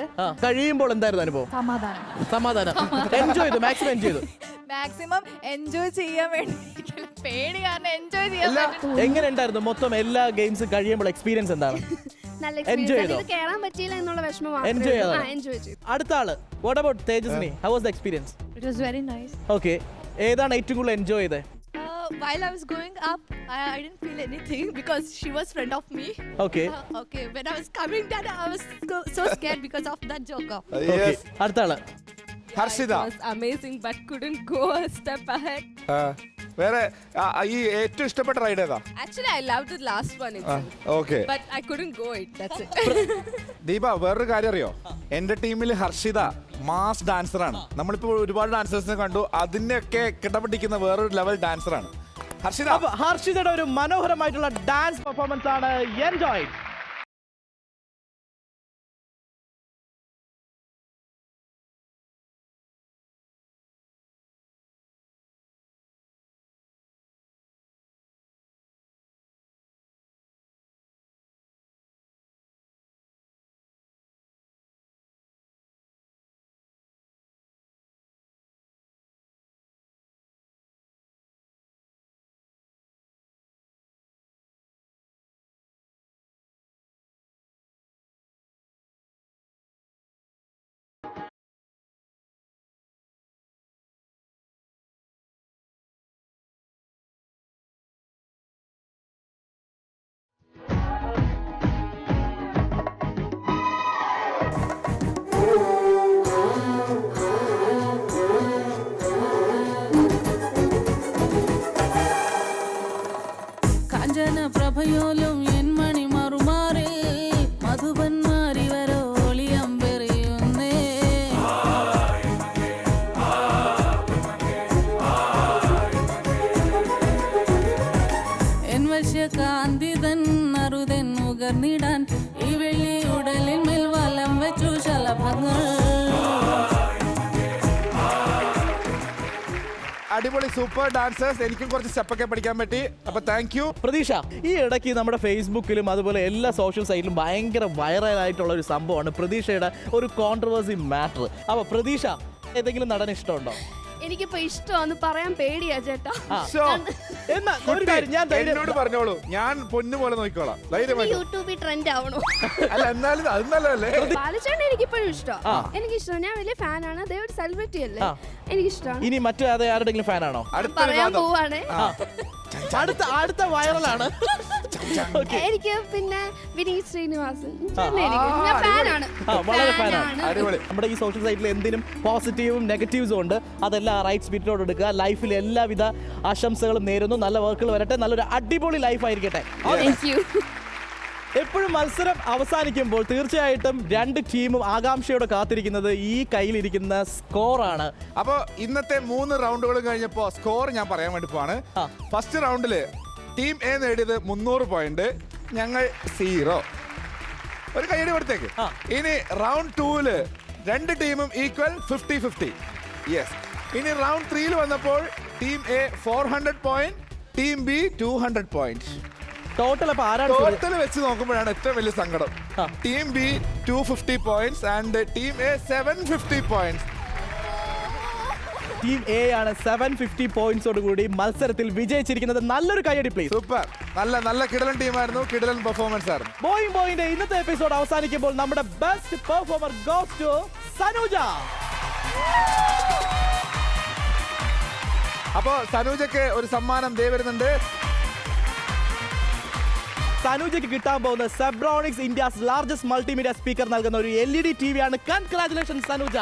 [SPEAKER 3] കഴിയുമ്പോൾ എന്തായിരുന്നു അനുഭവം? സമാധാനം. എൻജോയ് ചെയ്തു, മാക്സിമം എൻജോയ് ചെയ്തു.
[SPEAKER 10] മാക്സിമം എൻജോയ് ചെയ്യാൻ വേണ്ടി പേടി കാരണം എൻജോയ് ചെയ്യാൻ.
[SPEAKER 3] എങ്ങനെ ഉണ്ടായിരുന്നു മൊത്തം എല്ലാ ഗെയിംസും കഴിയുമ്പോൾ എക്സ്പീരിയൻസ് എന്താണ്?
[SPEAKER 6] നല്ല
[SPEAKER 3] Enjoy
[SPEAKER 6] എക്സ്പീരിയൻസ്.
[SPEAKER 3] ചെയ്തോ?
[SPEAKER 6] ഇത് കേറാൻ പറ്റിയില്ല എന്നുള്ള വിഷമം
[SPEAKER 3] Enjoy ചെയ്തോ?
[SPEAKER 6] എൻജോയ് ചെയ്തു.
[SPEAKER 3] അടുത്ത ആള്. What about Tejaswini? How was the experience?
[SPEAKER 10] It was very nice.
[SPEAKER 3] Okay. ഏതാണ് ഏറ്റവും കൂടുതൽ എൻജോയ് ചെയ്തത്?
[SPEAKER 10] While I was going up, I didn't feel anything because she was friend of me.
[SPEAKER 3] Okay.
[SPEAKER 10] Okay, when I was coming down, I was so scared because of that joker.
[SPEAKER 3] Okay. അടുത്ത ആള്.
[SPEAKER 4] Harshita.
[SPEAKER 7] It was amazing, but couldn't go a step ahead.
[SPEAKER 4] വേറെ ഈ ഏറ്റവും ഇഷ്ടപ്പെട്ട ride ഏതാ?
[SPEAKER 7] Actually, I loved the last one itself.
[SPEAKER 4] Okay.
[SPEAKER 7] But I couldn't go it. That's it.
[SPEAKER 4] Deepa, വേറൊരു കാര്യം അറിയോ? എന്റെ ടീമിൽ ഹർഷിത മാസ് ഡാൻസർ ആണ്. നമ്മളിപ്പോ ഒരുപാട് ഡാൻസേഴ്സിനെ കണ്ടു. അതിനെയൊക്കെ കിടപിടിക്കുന്ന വേറൊരു ലെവൽ ഡാൻസർ ആണ് ഹർഷിത.
[SPEAKER 3] ഹർഷിതയുടെ ഒരു മനോഹരമായിട്ടുള്ള ഡാൻസ് പെർഫോമൻസ് ആണ്. എൻജോയ്.
[SPEAKER 10] സഭയോലും എൻ മണി മറുമാറി മധുപന്മാരി വരോളിയം പെറിയുന്നേ എൻ വശ്യ കാന്തിതൻ നറുതൻ നുകർന്നിടാൻ ഈ വെള്ളി ഉടലിൽ മേൽ വലം വെച്ചു ശലഭങ്ങൾ.
[SPEAKER 4] അടിപൊളി സൂപ്പർ ഡാൻസേഴ്സ്. എനിക്കും കുറച്ച് സ്റ്റെപ്പൊക്കെ പഠിക്കാൻ പറ്റി. അപ്പൊ താങ്ക് യു.
[SPEAKER 3] പ്രതീക്ഷ, ഈ ഇടയ്ക്ക് നമ്മുടെ ഫേസ്ബുക്കിലും അതുപോലെ എല്ലാ സോഷ്യൽ സൈറ്റിലും ഭയങ്കര വൈറലായിട്ടുള്ള ഒരു സംഭവമാണ് പ്രതീക്ഷയുടെ ഒരു കോൺട്രവേഴ്സി മാറ്റർ. അപ്പൊ പ്രതീക്ഷ ഏതെങ്കിലും നടൻ ഇഷ്ടമുണ്ടോ?
[SPEAKER 6] എനിക്കിപ്പോ ഇഷ്ടമാന്ന് പറയാൻ പേടിയാ ചേട്ടാ.
[SPEAKER 3] എന്നാ ഒരു കാര്യം ഞാൻ
[SPEAKER 4] എന്നോട് പറഞ്ഞോളൂ, ഞാൻ പൊന്നു പോലെ നോക്കിക്കോളാം. ധൈര്യമായിട്ട്.
[SPEAKER 6] യൂട്യൂബിൽ ട്രെൻഡ് ആവണോ?
[SPEAKER 4] അല്ല എന്നാലും അത് നല്ലതല്ലേ?
[SPEAKER 6] ബാലചേട്ടൻ എനിക്കിപ്പോഴും ഇഷ്ടമാണ്. എനിക്കിഷ്ടം. ഞാൻ വലിയ ഫാനാണ്. അദ്ദേഹം ഒരു സെലിബ്രിറ്റി അല്ലേ, എനിക്കിഷ്ടമാണ്.
[SPEAKER 3] ഇനി മറ്റു ആരുടെങ്കിലും ഫാനാണോ?
[SPEAKER 6] പറയാൻ പോവാണ്.
[SPEAKER 3] അടുത്ത വൈറലാണ്.
[SPEAKER 6] എനിക്ക് പിന്നെ വിനീത് ശ്രീനിവാസൻ ഞാൻ ഫാനാണ്.
[SPEAKER 3] വളരെ ഫാനാണ്. നമ്മുടെ ഈ സോഷ്യൽ സൈറ്റിൽ എന്തിനും പോസിറ്റീവും നെഗറ്റീവ്സും ഉണ്ട്. അതെല്ലാം റൈറ്റ് സ്പിരിറ്റോട് എടുക്കുക. ലൈഫിൽ എല്ലാവിധ ആശംസകളും നേരുന്നു. നല്ല വർക്കുകൾ വരട്ടെ. നല്ലൊരു അടിപൊളി ലൈഫ് ആയിരിക്കട്ടെ. എപ്പോഴും മത്സരം അവസാനിക്കുമ്പോൾ തീർച്ചയായിട്ടും രണ്ട് ടീമും ആകാംക്ഷയോടെ കാത്തിരിക്കുന്നത് ഈ കയ്യിലിരിക്കുന്ന സ്കോറാണ്.
[SPEAKER 4] അപ്പൊ ഇന്നത്തെ 3 റൗണ്ടുകളും കഴിഞ്ഞപ്പോ സ്കോർ ഞാൻ പറയാൻ വേണ്ടി പോവാണ്. ഫസ്റ്റ് റൗണ്ടില് ടീം എ നേടിയത് 300 പോയിന്റ്, ഞങ്ങൾ 0. ഒരു കൈയടി കൊടുത്തേക്ക്. ഇനി റൗണ്ട് 2-ല് രണ്ട് ടീമും ഈക്വൽ 50-50. യെസ്. ഇനി റൗണ്ട് 3-ല് വന്നപ്പോൾ team A 400 point, team B 200 point.
[SPEAKER 3] Total
[SPEAKER 4] വെച്ച് നോക്കുമ്പോഴാണ് ഏറ്റവും വലിയ സങ്കടം. Team B 250 points and team A 750 points.
[SPEAKER 3] Team A ആണ് 750 പോയിന്റ്സോട് കൂടി മത്സരത്തിൽ വിജയിച്ചിരിക്കുന്നത്. നല്ലൊരു കൈയടി പ്ലീസ്.
[SPEAKER 4] സൂപ്പർ. നല്ല കിടലൻ ടീമായിരുന്നു. കിടലൻ പെർഫോമൻസ് ആയിരുന്നു.
[SPEAKER 3] ബോയിങ് ബോയിന്റെ ഇന്നത്തെ എപ്പിസോഡ് അവസാനിക്കുമ്പോൾ നമ്മുടെ best performer goes to Sanuja.
[SPEAKER 4] അപ്പോ സനൂജയ്ക്ക് ഒരു സമ്മാനം ദേ വരുന്നുണ്ട്.
[SPEAKER 3] സനൂജയ്ക്ക് കിട്ടാൻ പോകുന്ന Zebronics India's largest multimedia speaker നൽകുന്ന ഒരു LED TV ആണ്. കൺഗ്രാറ്റുലേഷൻസ് സനൂജ.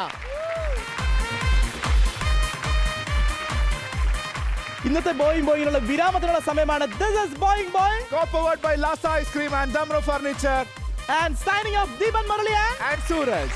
[SPEAKER 3] ഇന്നത്തെ ബോയിങ് ബോയിങ്ങിനുള്ള വിരാമത്തിനുള്ള സമയമാണ്. This is Boing Boing,
[SPEAKER 4] co-powered by Lasa Ice Cream and Damro Furniture,
[SPEAKER 3] and signing off Deepan Murali
[SPEAKER 4] and Suraj.